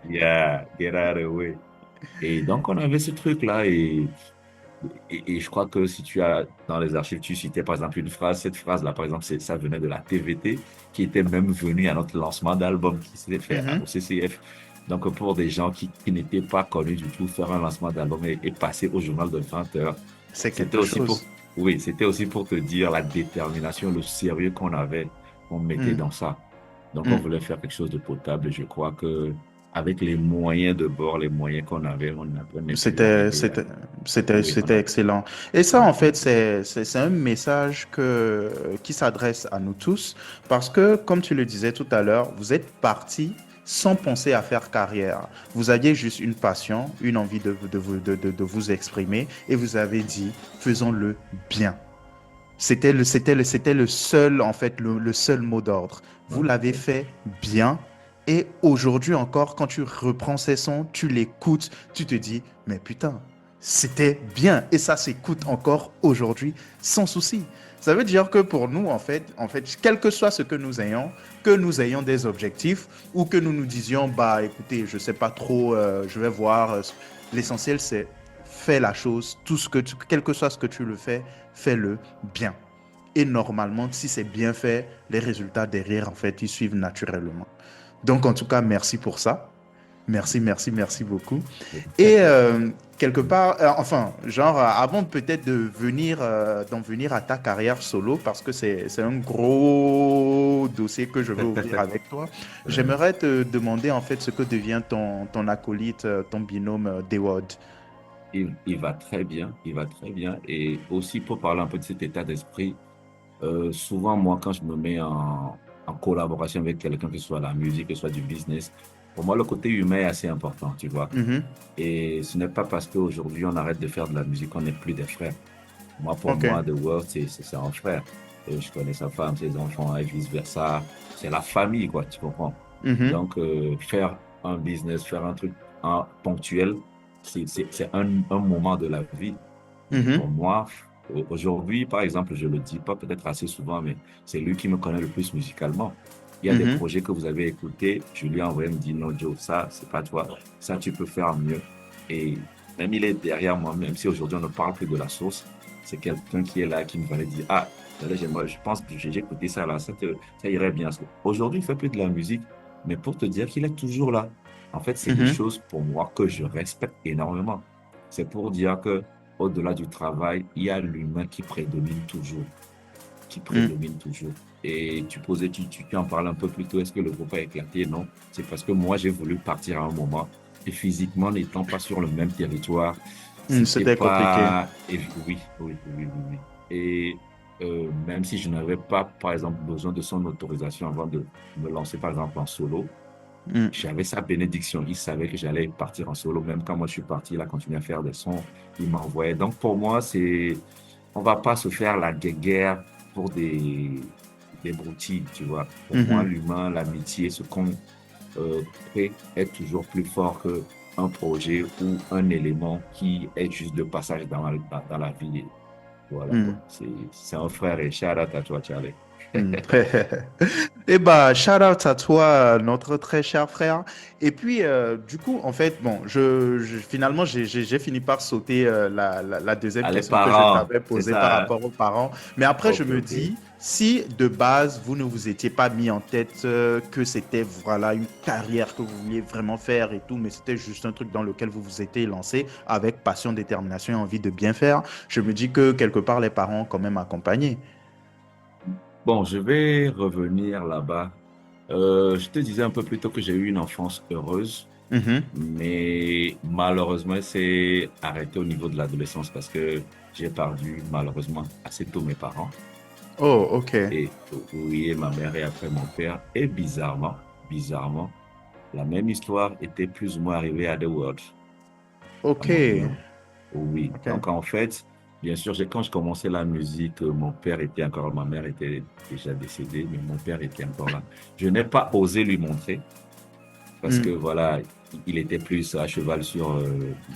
yeah, get out of the way. Et donc, on avait ce truc-là et je crois que si tu as dans les archives, tu citais par exemple une phrase, cette phrase-là, par exemple, ça venait de la TVT, qui était même venue à notre lancement d'album qui s'était fait Mhm. au CCF. Donc, pour des gens qui n'étaient pas connus du tout, faire un lancement d'album et passer au journal de 20 heures, C'est c'était quelque aussi pour, chose. oui, c'était aussi pour te dire la détermination, le sérieux qu'on avait, qu'on mettait Mm. dans ça. Donc, on Mm. voulait faire quelque chose de potable et je crois que avec les moyens de bord, les moyens qu'on avait, on a pu C'était, arriver à, c'était, c'était, oui, c'était excellent. Et ça, ouais, en fait, c'est un message qui s'adresse à nous tous parce que, comme tu le disais tout à l'heure, vous êtes partis sans penser à faire carrière. Vous aviez juste une passion, une envie de vous exprimer et vous avez dit, faisons-le bien. C'était le seul, en fait, le seul mot d'ordre. Vous l'avez ouais. fait bien. Et aujourd'hui encore, quand tu reprends ces sons, tu l'écoutes, tu te dis, mais putain, c'était bien. Et ça s'écoute encore aujourd'hui sans souci. Ça veut dire que pour nous, en fait, quel que soit ce que nous ayons des objectifs ou que nous nous disions, bah écoutez, je sais pas trop, je vais voir. L'essentiel, c'est fais la chose, quel que soit ce que tu le fais, fais-le bien. Et normalement, si c'est bien fait, les résultats derrière, en fait, ils suivent naturellement. Donc, en tout cas, merci pour ça. Merci, merci, merci beaucoup. C'est très, Et très bien. quelque part, enfin, genre, avant peut-être d'en venir à ta carrière solo, parce que c'est un gros dossier que je veux ouvrir avec toi, Euh, j'aimerais te demander en fait ce que devient ton acolyte, ton binôme Dewad. il va très bien, il va très bien. Et aussi, pour parler un peu de cet état d'esprit, souvent, moi, quand je me mets en collaboration avec quelqu'un, que ce soit la musique, que ce soit du business, pour moi, le côté humain est assez important, tu vois. Mhm. Et ce n'est pas parce qu'aujourd'hui, on arrête de faire de la musique qu'on n'est plus des frères. Moi, pour Ok. moi, The World, c'est un frère. Et je connais sa femme, ses enfants et vice-versa. C'est la famille, quoi, tu comprends? Mhm. Donc, faire un business, faire un truc ponctuel, c'est un moment de la vie. Mais pour Mhm. moi, aujourd'hui, par exemple, je le dis pas peut-être assez souvent, mais c'est lui qui me connaît le plus musicalement. Il y a des Mhm. projets que vous avez écoutés, je lui ai envoyé, il me dit non, Joe, ça, c'est pas toi, ça, tu peux faire mieux. Et même il est derrière moi, même si aujourd'hui on ne parle plus de la source, c'est quelqu'un qui est là, qui me va dire, ah, là, je pense que j'ai écouté ça là, ça irait bien. Aujourd'hui, il fait plus de la musique, mais pour te dire qu'il est toujours là. En fait, c'est des Mhm. choses pour moi que je respecte énormément. C'est pour dire que au-delà du travail, il y a l'humain qui prédomine toujours, qui Mhm. prédomine toujours. Et tu en parles un peu plus tôt, est-ce que le groupe a éclaté? Non, c'est parce que moi, j'ai voulu partir à un moment. Et physiquement, n'étant pas sur le même territoire, c'était C'était compliqué. pas... oui, oui, oui, oui, oui. Et même si je n'avais pas, par exemple, besoin de son autorisation avant de me lancer, par exemple, en solo, Mhm. j'avais sa bénédiction. Il savait que j'allais partir en solo. Même quand moi je suis parti, il a continué à faire des sons. Il m'envoyait. Donc pour moi, on va pas se faire la guerre pour des broutilles, tu vois. Pour moi, Mhm. l'humain, l'amitié, ce qu'on crée est toujours plus fort que un projet ou un élément qui est juste de passage dans la vie. Voilà, quoi. Mhm. C'est un frère et shout out à toi, Charlie. Hmm. Eh bah, shout out à toi, notre très cher frère. Et puis, du coup, en fait, bon, finalement, j'ai fini par sauter la deuxième Ah, les question que je parents, t'avais c'est posée par ça, hein? rapport aux parents. Mais après, je Ok, me ok. dis, si de base, vous ne vous étiez pas mis en tête que c'était, voilà, une carrière que vous vouliez vraiment faire et tout, mais c'était juste un truc dans lequel vous vous étiez lancé avec passion, détermination et envie de bien faire, je me dis que quelque part, les parents ont quand même accompagné. Bon, je vais revenir là-bas. Je te disais un peu plus tôt que j'ai eu une enfance heureuse, Mhm. mais malheureusement, c'est arrêté au niveau de l'adolescence parce que j'ai perdu malheureusement assez tôt mes parents. Oh, ok. Et oui, ma mère et après mon père. Et bizarrement, la même histoire était plus ou moins arrivée à The World, à Ok. mon binôme. Oui. Ok. Donc, en fait, bien sûr, quand je commençais la musique, mon père était encore, ma mère était déjà décédée, mais mon père était encore là. Je n'ai pas osé lui montrer parce que, Hmm. voilà, il était plus à cheval sur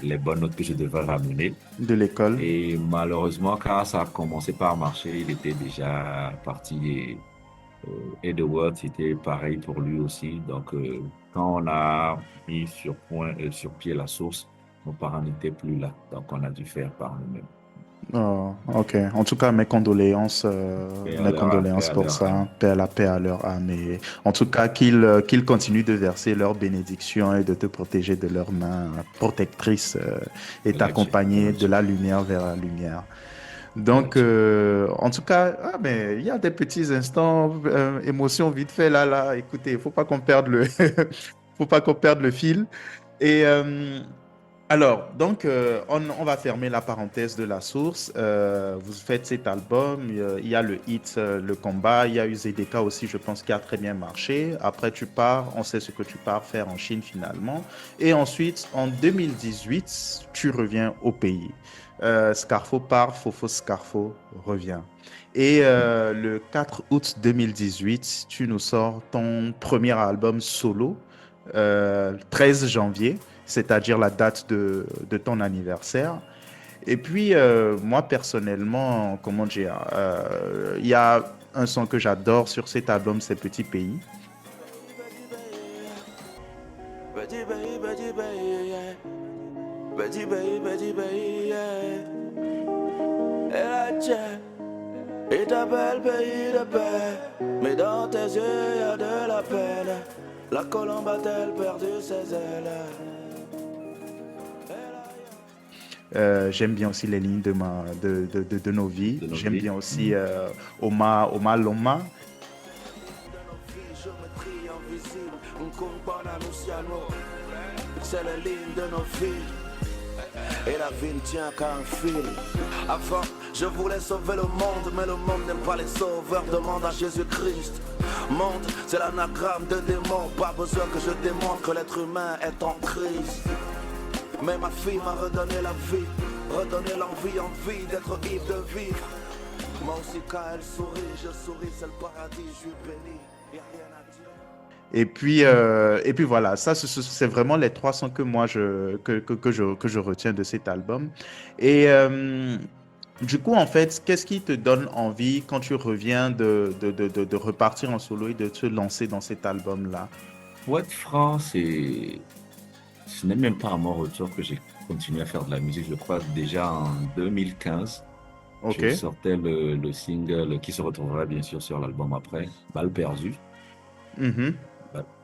les bonnes notes que je devais ramener. De l'école. Et malheureusement, quand ça a commencé par marcher, il était déjà parti. Et The World, c'était pareil pour lui aussi. Donc, quand on a mis sur pied la source, nos parents n'étaient plus là. Donc, on a dû faire par nous-mêmes. Oh, ok. En tout cas, Paix à mes leur âme, paix condoléances à pour leur âme. ça. Paix à la paix à leur âme. Et en tout cas, qu'ils continuent de verser leur bénédiction et de te protéger de leurs mains protectrices et C'est t'accompagner de là-dessus. la lumière vers la lumière. C'est Donc, là-dessus. en tout cas, ah, mais il y a des petits instants, émotions vite fait là, là. Écoutez, il faut pas qu'on perde faut pas qu'on perde le fil. Et alors, donc, on va fermer la parenthèse de la source. Vous faites cet album, il y a le hit Le Combat, il y a eu ZDK aussi, je pense, qui a très bien marché. Après, tu pars, on sait ce que tu pars faire en Chine finalement. Et ensuite, en 2018, tu reviens au pays. Scarfo part, Fofo Scarfo revient. Et le 4 août 2018, tu nous sors ton premier album solo, 13 janvier, c'est-à-dire la date de ton anniversaire. Et puis, moi, personnellement, comment dire, il y a un son que j'adore sur cet album, c'est Petit Pays. Il t'appelle pays de paix, mais dans tes yeux y a de la peine. La colombe a-t-elle perdu ses ailes? J'aime bien aussi les lignes de nos vies. De nos J'aime vies. bien aussi Oma Loma. De nos vies, je me trie invisible. Un compagnon Luciano. C'est les lignes de nos vies. Et la vie ne tient qu'à un fil. Avant, je voulais sauver le monde, mais le monde n'aime pas les sauveurs. Demande à Jésus-Christ. Monde, c'est l'anagramme de démon. Pas besoin que je démontre que l'être humain est en crise. Mais ma fille m'a redonné la vie, redonné envie d'être ivre de vivre. Moi aussi quand elle sourit, je souris, c'est le paradis, je suis béni, y a rien à dire. Et puis voilà, ça c'est vraiment les 3 sons que moi que je retiens de cet album. Et du coup, en fait, qu'est-ce qui te donne envie quand tu reviens de repartir en solo et de te lancer dans cet album-là? Pour être franc, ce n'est même pas à mon retour que j'ai continué à faire de la musique. Je crois déjà en 2015, Ok. je sortais le single qui se retrouvera bien sûr sur l'album après, Balle perdue. Mhm.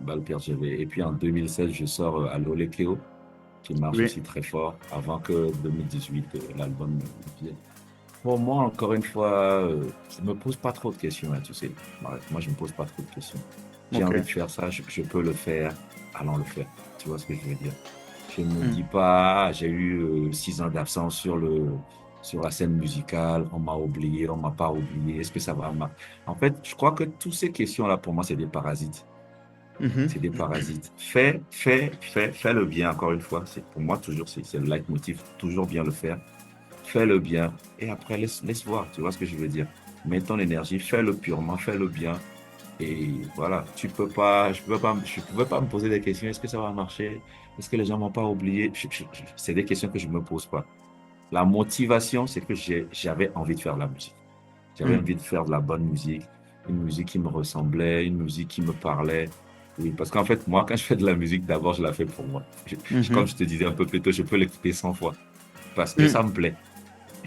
Balle perdue. Et puis en 2016, je sors Allo les Cléo, qui marche Oui. aussi très fort, avant que 2018, l'album vienne. Pour moi, encore une fois, je ne me pose pas trop de questions, hein, tu sais. Bref, moi, je ne me pose pas trop de questions. J'ai Ok. envie de faire ça, je peux le faire, allons le faire. Tu vois ce que je veux dire? Je ne me Mm. dis pas, j'ai eu 6 ans d'absence sur la scène musicale, on m'a oublié, on m'a pas oublié, est-ce que ça va marcher? En fait, je crois que toutes ces questions-là, pour moi, c'est des parasites. Mhm. C'est des parasites. Fais le bien, encore une fois. Pour moi, toujours, c'est le leitmotiv, toujours bien le faire. Fais le bien et après, laisse voir, tu vois ce que je veux dire. Mets ton énergie, fais-le purement, fais-le bien. Et voilà, je pouvais pas me poser des questions. Est-ce que ça va marcher? Est-ce que les gens m'ont pas oublié? C'est des questions que je me pose pas. La motivation, c'est que j'avais envie de faire de la musique. J'avais Mm. envie de faire de la bonne musique, une musique qui me ressemblait, une musique qui me parlait. Oui, parce qu'en fait, moi, quand je fais de la musique, d'abord, je la fais pour moi. Comme Mhm. je te disais un peu plus tôt, je peux l'écouter 100 fois parce que Mm. ça me plaît.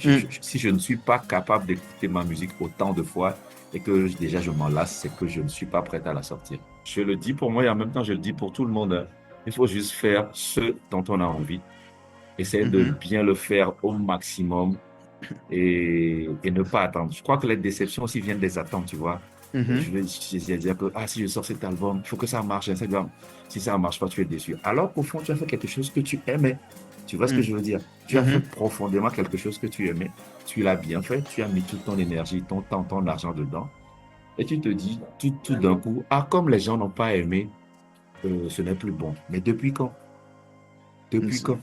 Mm. Si je ne suis pas capable d'écouter ma musique autant de fois et que déjà je m'en lasse, c'est que je ne suis pas prêt à la sortir. Je le dis pour moi et en même temps je le dis pour tout le monde, hein. Il faut juste faire ce dont on a envie. Essayer de Mhm. bien le faire au maximum et ne pas attendre. Je crois que les déceptions aussi viennent des attentes, tu vois. Mhm. Je vais dire que si je sors cet album, il faut que ça marche, hein, si ça ne marche pas, tu es déçu. Alors qu'au fond, tu as fait quelque chose que tu aimais. Tu vois ce que Mm. je veux dire? Tu as fait Mhm. profondément quelque chose que tu aimais. Tu l'as bien fait. Tu as mis toute ton énergie, ton temps, ton argent dedans. Et tu te dis tout d'un coup, ah, comme les gens n'ont pas aimé, ce n'est plus bon. Mais depuis quand? Depuis quand?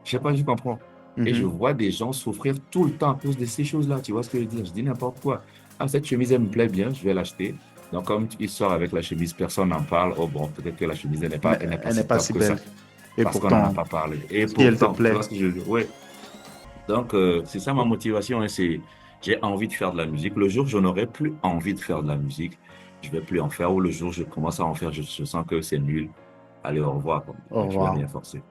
Je sais pas, je comprends. Et je Mhm. vois des gens souffrir tout le temps à cause de ces choses-là. Tu vois ce que je veux dire? Je dis n'importe quoi. Ah, cette chemise, elle me plaît bien, je vais l'acheter. Donc, comme il sort avec la chemise, personne n'en parle. Oh bon, peut-être que la chemise, Mais elle n'est pas elle n'est si pas top si que ça. belle. Et Parce qu'on n'en a pourtant, pas parlé. Et si elle te pourtant, tu plaît. vois ce que je veux dire? Ouais. Donc, c'est ça ma motivation, hein, j'ai envie de faire de la musique. Le jour où je n'aurai plus envie de faire de la musique, je vais plus en faire. Ou le jour où je commence à en faire, je sens que c'est nul. Allez, au revoir, quoi. Au Je vais revoir. rien forcer.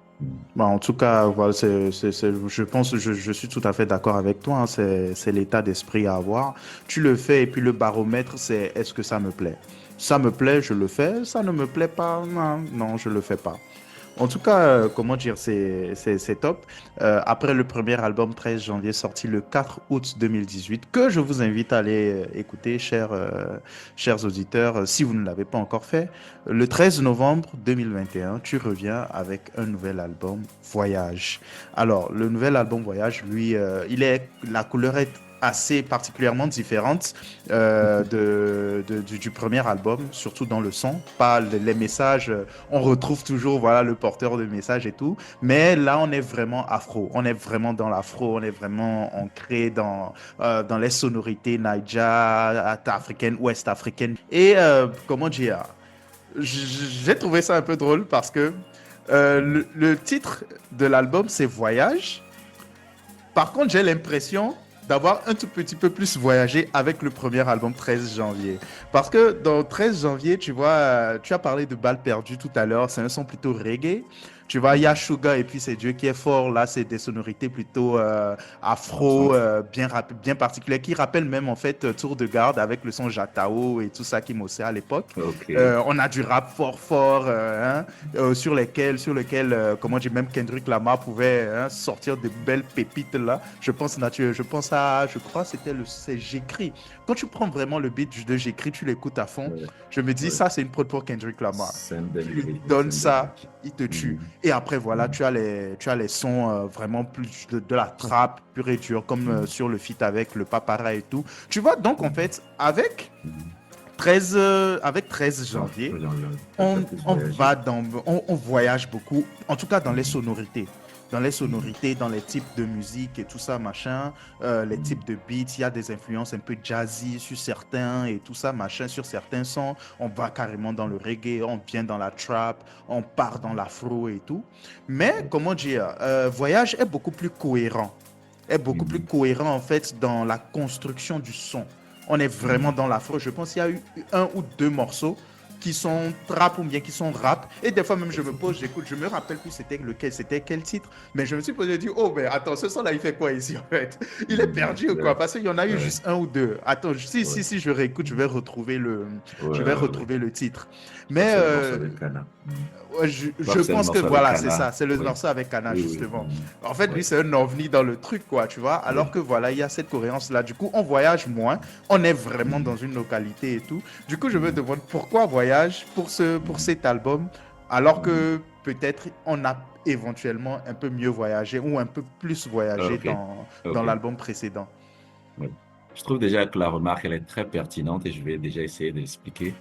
Bah, en tout cas, voilà, je pense, je suis tout à fait d'accord avec toi, hein. C'est l'état d'esprit à avoir. Tu le fais et puis le baromètre, c'est est-ce que ça me plaît? Ça me plaît, je le fais. Ça ne me plaît pas, non, non, je le fais pas. En tout cas, comment dire, c'est top. Après le premier album 13 janvier sorti le 4 août 2018, que je vous invite à aller écouter, chers auditeurs, si vous ne l'avez pas encore fait. Le 13 novembre 2021, tu reviens avec un nouvel album, Voyage. Alors, le nouvel album Voyage, lui, la couleur est assez particulièrement différente du premier album, surtout dans le son. Pas les messages, on retrouve toujours voilà, le porteur de messages et tout, mais là on est vraiment afro, on est vraiment dans l'afro, on est vraiment ancré dans les sonorités Naija, africaines, ouest africaines. Et comment dire, j'ai trouvé ça un peu drôle parce que le titre de l'album c'est Voyage. Par contre, j'ai l'impression d'avoir un tout petit peu plus voyagé avec le premier album 13 janvier. Parce que dans 13 janvier, tu vois, tu as parlé de Balle perdue tout à l'heure, c'est un son plutôt reggae. Tu vois, il y a Sugar et puis c'est Dieu qui est fort. Là, c'est des sonorités plutôt afro, bien particulières, qui rappellent même en fait Tour de Garde avec le son Jatao et tout ça qui m'ossait à l'époque. Ok. On a du rap fort, sur lequel comment dire, même Kendrick Lamar pouvait sortir de belles pépites là. Je pense je crois que c'est J'écris. Quand tu prends vraiment le beat de J'écris, tu l'écoutes à fond. Ouais, Je me dis, ouais. ça, c'est une prod pour Kendrick Lamar. C'est un Tu lui dinguerie, donnes c'est un ça, dinguerie. il te tue. Mhm. Et après, voilà, Mhm. tu as les sons vraiment plus de la trappe pure et dure, comme sur le feat avec le Papara et tout. Tu vois, donc en fait, avec Mhm. 13 Non, janvier, t'as on, plus on voyagé. va on voyage beaucoup, en tout cas dans les Mhm. sonorités. Dans les sonorités, dans les types de musique et tout ça, machin, les types de beats, il y a des influences un peu jazzy sur certains et tout ça, machin, sur certains sons. On va carrément dans le reggae, on vient dans la trap, on part dans l'afro et tout. Mais, comment dire, Voyage est beaucoup plus cohérent. Est beaucoup plus Mhm. cohérent, en fait, dans la construction du son. On est vraiment Mhm. dans l'afro. Je pense qu'il y a eu un ou deux morceaux qui sont trap ou bien qui sont rap. Et des fois même je me pose, j'écoute, je me rappelle plus c'était quel titre. Mais je me suis posé, dit, oh mais attends, ce son là il fait quoi ici en fait? Il est Mhm. perdu ou quoi? Ouais, Parce qu'il y en a eu ouais, juste un ou deux. Attends, ouais, si je réécoute, ouais, je vais ouais. retrouver le titre. Je crois que Mais c'est le morceau de Cana. Mhm. ouais, Je crois je que c'est le pense que morceau de voilà, c'est Cana. ça, c'est le Oui, morceau avec Kana oui, oui. justement. Mhm. En fait, lui, Oui, c'est un ovni dans le truc, quoi, tu vois. Alors oui. que voilà, il y a cette cohérence-là. Du coup, on voyage moins, on est vraiment dans Mhm. une localité et tout. Du coup, je me Mhm. demande pourquoi voyage pour Mhm. cet album, alors Mhm. que peut-être on a éventuellement un peu mieux voyagé ou un peu plus voyagé Ok, dans ok. l'album précédent. Oui. Je trouve déjà que la remarque, elle est très pertinente et je vais déjà essayer d'expliquer.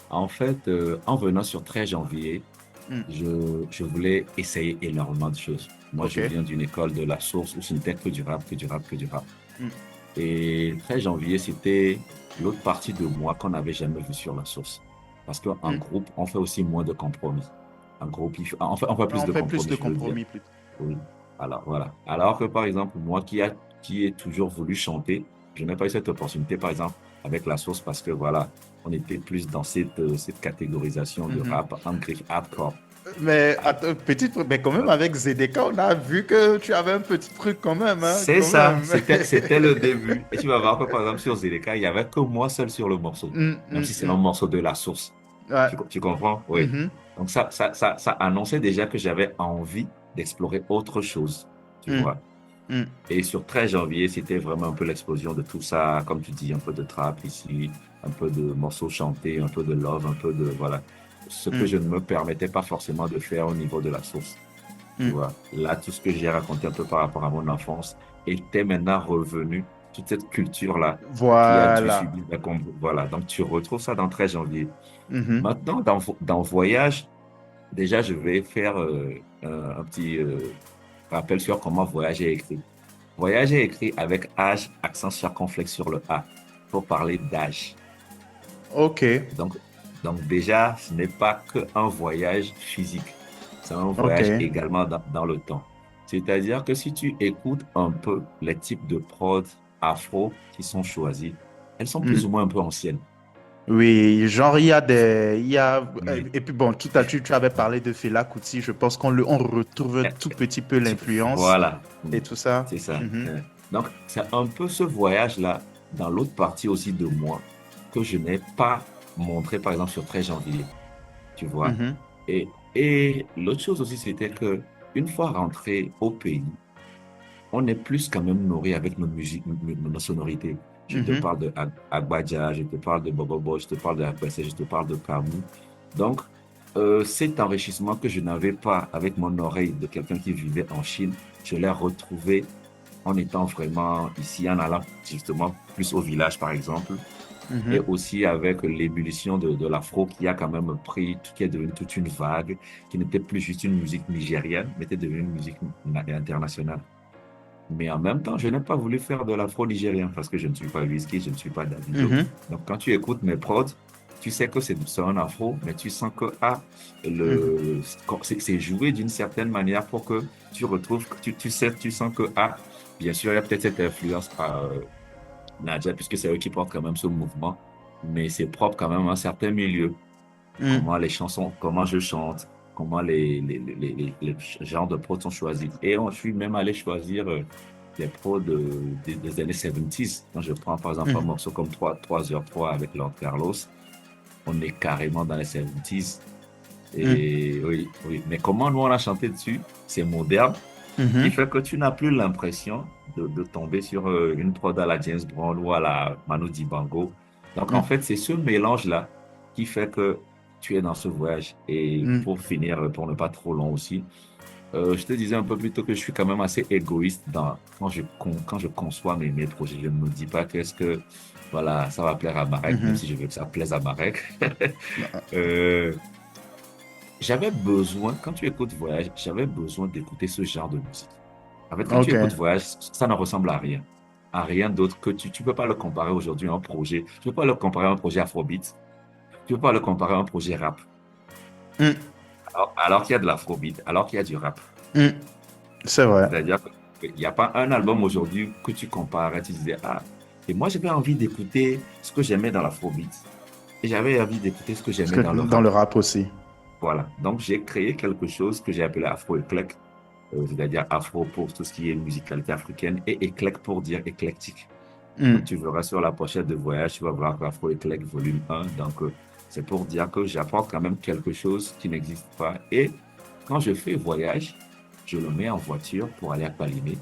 En fait, en venant sur 13 janvier, Hmm, je voulais essayer énormément de choses. Moi, ok. je viens d'une école de la source où ce n'était que du rap, que du rap, que du rap. Hmm, Et 13 janvier, c'était l'autre partie de moi qu'on n'avait jamais vu sur la source. Parce qu'en hmm. groupe, on fait aussi moins de compromis. En groupe, on fait plus On de fait plus compromis, de je veux dire. compromis plus. Oui. Alors, voilà. Alors que, par exemple, moi qui ai toujours voulu chanter, je n'ai pas eu cette opportunité, par exemple, avec la source parce que, voilà, on était plus dans cette catégorisation de Mhm. rap, en griffe hardcore. Mais Alors, attends, mais quand même voilà. avec ZDK, on a vu que tu avais un petit truc quand même, hein, C'est quand ça, même. c'était le début. Et tu vas voir que, par exemple, sur Zedeka, il n'y avait que moi seul sur le morceau, même si c'est un Mm. morceau de la source. Ouais. Tu comprends? Oui. Mhm, Donc, ça annonçait déjà que j'avais envie d'explorer autre chose, tu mm, vois. mm, Et sur 13 janvier, c'était vraiment un peu l'explosion de tout ça, comme tu dis, un peu de trap ici, un peu de morceaux chantés, un peu de love, un peu de, voilà. Ce que mm, je ne me permettais pas forcément de faire au niveau de la source. Tu mm. vois, là, tout ce que j'ai raconté un peu par rapport à mon enfance était maintenant revenu, toute cette culture-là qui a dû Voilà. subir la voilà, donc tu retrouves ça dans 13 janvier. Mhm, Maintenant, dans Voyage, déjà, je vais faire un petit rappel sur comment Voyage est écrit. Voyage est écrit avec âge, accent circonflexe sur le A, pour parler d'âge. Ok. Donc, donc déjà, ce n'est pas qu'un voyage physique, c'est un Ok. voyage également dans le temps. C'est-à-dire que si tu écoutes un peu les types de prod afro qui sont choisis, elles sont plus Mm. ou moins un peu anciennes. Oui, genre Oui. et puis bon, tout à l'heure tu avais parlé de Fela Kuti, je pense on retrouve un Euh, tout petit peu tu- l'influence Voilà, et tout ça. c'est ça. Mhm, Donc, c'est un peu ce voyage-là, dans l'autre partie aussi de moi, que je n'ai pas montré, par exemple, sur 13 janvier. Tu vois. mhm, Et l'autre chose aussi, c'était que une fois rentré au pays, on est plus quand même nourri avec nos musiques, nos sonorités. Je te mhm, parle de Agbaja, je te parle de Bobo, je te parle de Agbase, je te parle de Kamou. Donc, cet enrichissement que je n'avais pas avec mon oreille de quelqu'un qui vivait en Chine, je l'ai retrouvé en étant vraiment ici, en allant justement plus au village, par exemple, et mhm, aussi avec l'ébullition de l'afro qui a quand même pris, qui est devenu toute une vague, qui n'était plus juste une musique nigérienne, mais était devenue une musique internationale. Mais en même temps, je n'ai pas voulu faire de l'afro-nigérien parce que je ne suis pas Wizkid, je ne suis pas Davido. mhm, Donc, quand tu écoutes mes prods, tu sais que c'est un afro, mais tu sens que mhm. c'est joué d'une certaine manière pour que tu retrouves, tu sens que bien sûr, il y a peut-être cette influence Nadia, puisque c'est eux qui portent quand même ce mouvement, mais c'est propre quand même à un certain milieu. Mm. Comment les chansons, comment je chante, comment les genres de prods sont choisis. Et je suis même allé choisir des prods des années 70. Quand je prends par exemple un morceau comme 3h3 avec Lord Carlos, on est carrément dans les 70s. Et oui, oui. Mais comment nous on a chanté dessus, c'est moderne, qui fait que tu n'as plus l'impression de tomber sur une prod à la James Brown ou à la Manu Dibango. Donc en fait, c'est ce mélange-là qui fait que tu es dans ce voyage. Et pour finir, pour ne pas trop long aussi, je te disais un peu plus tôt que je suis quand même assez égoïste quand je conçois mes projets. Je ne me dis pas qu'est-ce que voilà, ça va plaire à Marek, même si je veux que ça plaise à Marek. J'avais besoin, quand tu écoutes Voyage, j'avais besoin d'écouter ce genre de musique. En fait, quand tu écoutes Voyage, ça ne ressemble à rien d'autre que tu ne peux pas le comparer aujourd'hui à un projet. Tu ne peux pas le comparer à un projet Afrobeat. Tu ne peux pas le comparer à un projet rap. Alors qu'il y a de l'Afrobeat, alors qu'il y a du rap. C'est vrai. C'est-à-dire qu'il n'y a pas un album aujourd'hui que tu compares et tu disais, et moi j'avais envie d'écouter ce que j'aimais dans l'Afrobeat. Et j'avais envie d'écouter ce que j'aimais dans le rap aussi. Voilà, donc j'ai créé quelque chose que j'ai appelé Afro-Éclec, c'est-à-dire Afro pour tout ce qui est musicalité africaine et Éclec pour dire éclectique. Donc, tu verras sur la pochette de Voyage, tu vas voir Afro-Éclec volume 1. Donc, c'est pour dire que j'apporte quand même quelque chose qui n'existe pas. Et quand je fais Voyage, je le mets en voiture pour aller à Palimé,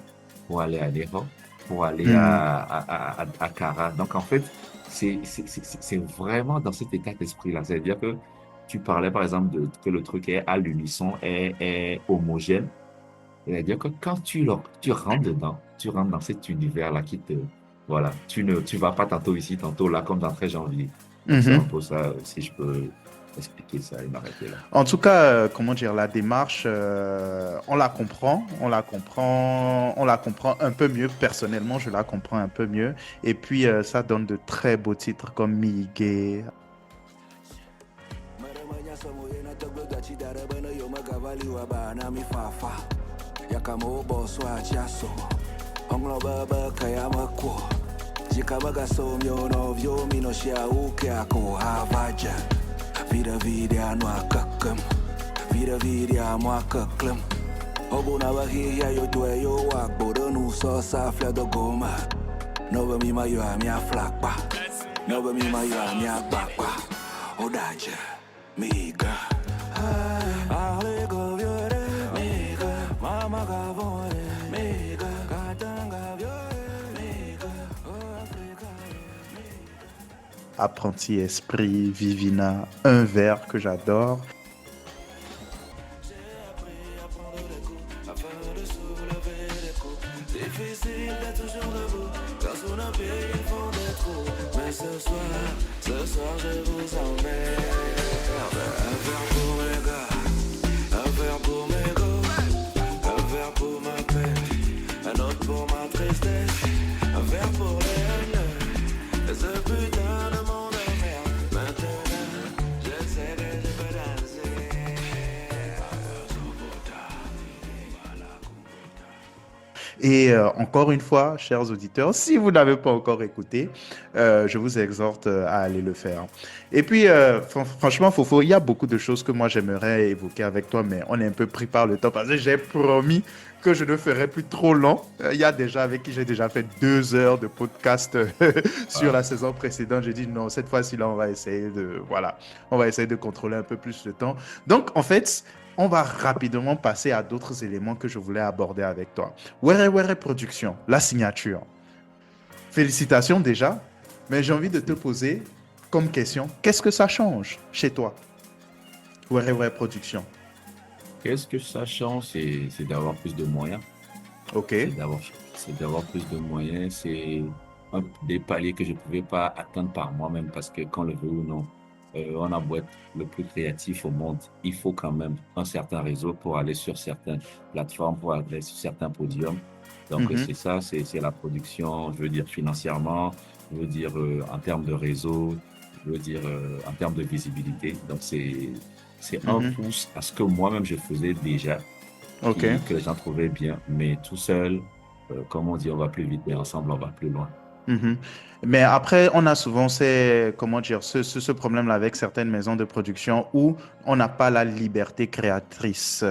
pour aller à Nero, pour aller à Kara. Donc, en fait, c'est vraiment dans cet état d'esprit-là. C'est-à-dire que tu parlais, par exemple, que le truc est à l'unisson, est homogène. C'est-à-dire que quand tu rentres dedans, tu rentres dans cet univers-là qui te... Voilà, tu vas pas tantôt ici, tantôt là, comme dans 13 janvier. C'est un peu ça, si je peux expliquer ça et m'arrêter là. En tout cas, comment dire, la démarche, on la comprend un peu mieux. Personnellement, je la comprends un peu mieux. Et puis, ça donne de très beaux titres comme Miguel. Jika bagaso myono vyo minoshia uke ako havaja Vida vidia noa kakem Vida vidia moa kaklem Obu na wahia yo tue yo wak Bodo nu so sa fla do goma Nova mi ma yo a mi a flakpa Nova mi ma yo a mi a bakpa Odaja, miga Ale go vyore, miga Mama ga vore, miga Katanga vyore Apprenti Esprit, Vivina, Un Verre que j'adore. Difficile d'être toujours debout, car sous nos pieds ils font des trous. Mais ce soir je vous emmerde. Un verre pour mes gars, un verre pour mes go, un verre pour ma peine, un autre pour ma tristesse, un verre pour les haineux. Ce putain de monde de merde, maintenant je sais que je peux danser. Et encore une fois, chers auditeurs, si vous n'avez pas encore écouté, je vous exhorte à aller le faire. Et puis, franchement, Fofo, il y a beaucoup de choses que moi j'aimerais évoquer avec toi, mais on est un peu pris par le temps parce que j'ai promis que je ne ferai plus trop long. Il y a déjà avec qui j'ai déjà fait 2 heures de podcast sur la saison précédente. J'ai dit non, cette fois-ci, là, on va essayer de contrôler un peu plus le temps. Donc, en fait, on va rapidement passer à d'autres éléments que je voulais aborder avec toi. Were Were Production, la signature. Félicitations déjà, mais j'ai envie de te poser comme question, qu'est-ce que ça change chez toi? Were Were Production. Qu'est-ce que ça change? C'est d'avoir plus de moyens. Ok. C'est d'avoir plus de moyens. C'est des paliers que je ne pouvais pas atteindre par moi-même parce que quand le veut ou non, on a beau être le plus créatif au monde, il faut quand même un certain réseau pour aller sur certaines plateformes, pour aller sur certains podiums. Donc, c'est ça, c'est la production, je veux dire financièrement, je veux dire en termes de réseau, je veux dire en termes de visibilité. Donc, c'est un pouce à ce que moi-même je faisais déjà, que les gens trouvaient bien. Mais tout seul, comme on dit, on va plus vite, mais ensemble, on va plus loin. Mhm. Mais après, on a souvent comment dire, ce problème-là avec certaines maisons de production où on n'a pas la liberté créatrice.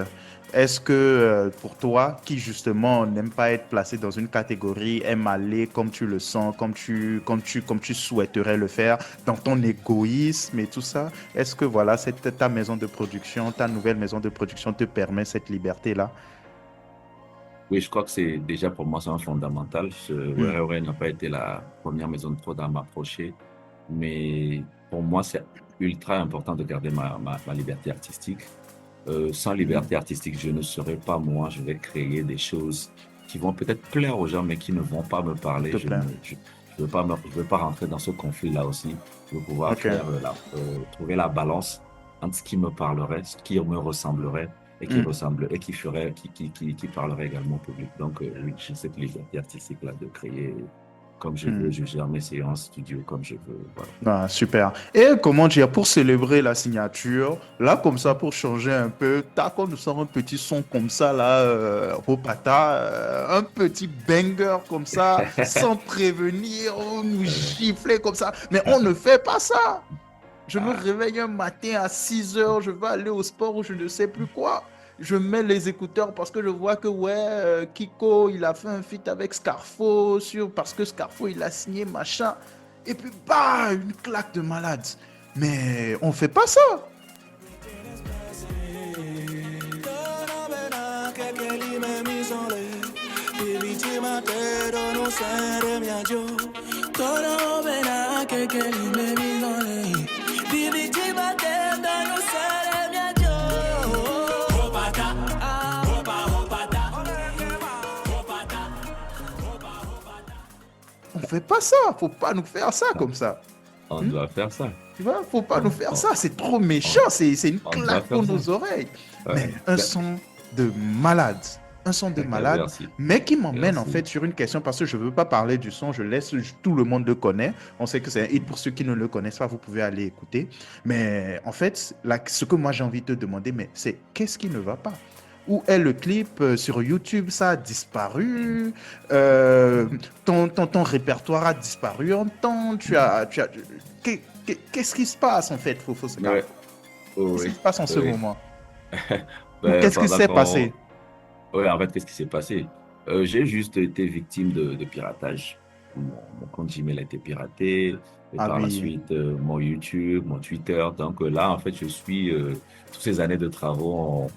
Est-ce que pour toi, qui justement n'aime pas être placé dans une catégorie, aime aller comme tu le sens, comme tu souhaiterais le faire, dans ton égoïsme et tout ça, est-ce que voilà, ta maison de production, ta nouvelle maison de production te permet cette liberté-là? Oui, je crois que c'est déjà pour moi, c'est un fondamental. Hmm. WRR n'a pas été la première maison de prod à m'approcher, mais pour moi, c'est ultra important de garder ma liberté artistique. Sans Mhm. liberté artistique, je ne serai pas moi. Je vais créer des choses qui vont peut-être plaire aux gens, mais qui ne vont pas me parler. Te plaît. Je veux pas rentrer dans ce conflit-là aussi. Je veux pouvoir Ok. faire trouver la balance entre ce qui me parlerait, ce qui me ressemblerait et qui Hmm. ressemble et qui ferait, qui parlerait également au public. Donc, oui, j'ai cette liberté artistique-là de créer comme je veux. Hmm. Je gère mes séances studio comme je veux. Voilà. Ah, super. Et comment dire, pour célébrer la signature, là, comme ça, pour changer un peu, tac, on nous sort un petit son comme ça, là, Ropata, un petit banger comme ça, sans prévenir, on nous gifler comme ça. Mais on ne fait pas ça. Je me Ah, réveille un matin à 6 heures, je vais aller au sport ou je ne sais plus quoi. Je mets les écouteurs parce que je vois que ouais, Kiko, il a fait un feat avec Scarfo parce que Scarfo, il a signé machin. Et puis, bah, une claque de malade. Mais on fait pas ça. On fait pas ça. Faut pas nous faire ça comme ça. on Hmm? doit faire ça. Tu vois, faut pas nous On, faire on, ça. C'est trop on, méchant. C'est une on doit claque pour faire ça. nos oreilles. Mais Ouais. un son de malade. Un son de malade. Merci. Mais qui m'emmène en Merci. fait sur une question parce que je veux pas parler du son. Je laisse tout le monde le connaît. On sait que c'est un hit pour ceux qui ne le connaissent pas. Vous pouvez aller écouter. Mais en fait, ce que moi j'ai envie de te demander, mais c'est qu'est-ce qui ne va pas? Où est le clip sur YouTube? Ça a disparu. Euh, ton répertoire a disparu en temps. Qu'est-ce qui se passe en fait, Fofo Seka? Ouais. Oh, Qu'est-ce qui oui. se passe en ce Oui. moment? Ou Ben, qu'est-ce qui pendant s'est passé? qu'on... Ouais, en fait, qu'est-ce qui s'est passé? J'ai juste été victime de piratage. Mon compte Gmail a été piraté. Et Ah par la oui, suite, mon YouTube, mon Twitter. Donc là, en fait, je suis... toutes ces années de travaux ont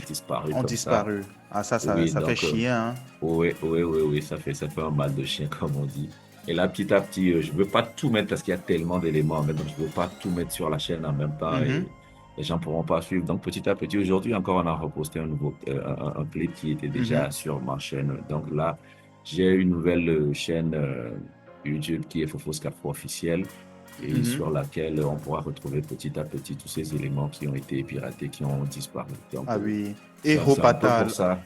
disparu ont comme ça. disparu. Ah Oui, ça fait donc... chier, hein? oui, oui, oui, oui, ça fait un mal de chien, comme on dit. Et là, petit à petit, je veux pas tout mettre parce qu'il y a tellement d'éléments à mettre, donc je veux pas tout mettre sur la chaîne en même temps Mhm, et les gens pourront pas suivre. Donc, petit à petit, aujourd'hui encore, on a reposté un nouveau, un clip qui était mhm, déjà sur ma chaîne. Donc là, j'ai une nouvelle chaîne YouTube qui est Fofo Scafo officiel et mhm. sur laquelle on pourra retrouver petit à petit tous ces éléments qui ont été piratés, qui ont disparu. Donc, Ah oui. Et c'est un peu pour Hopatal. ça.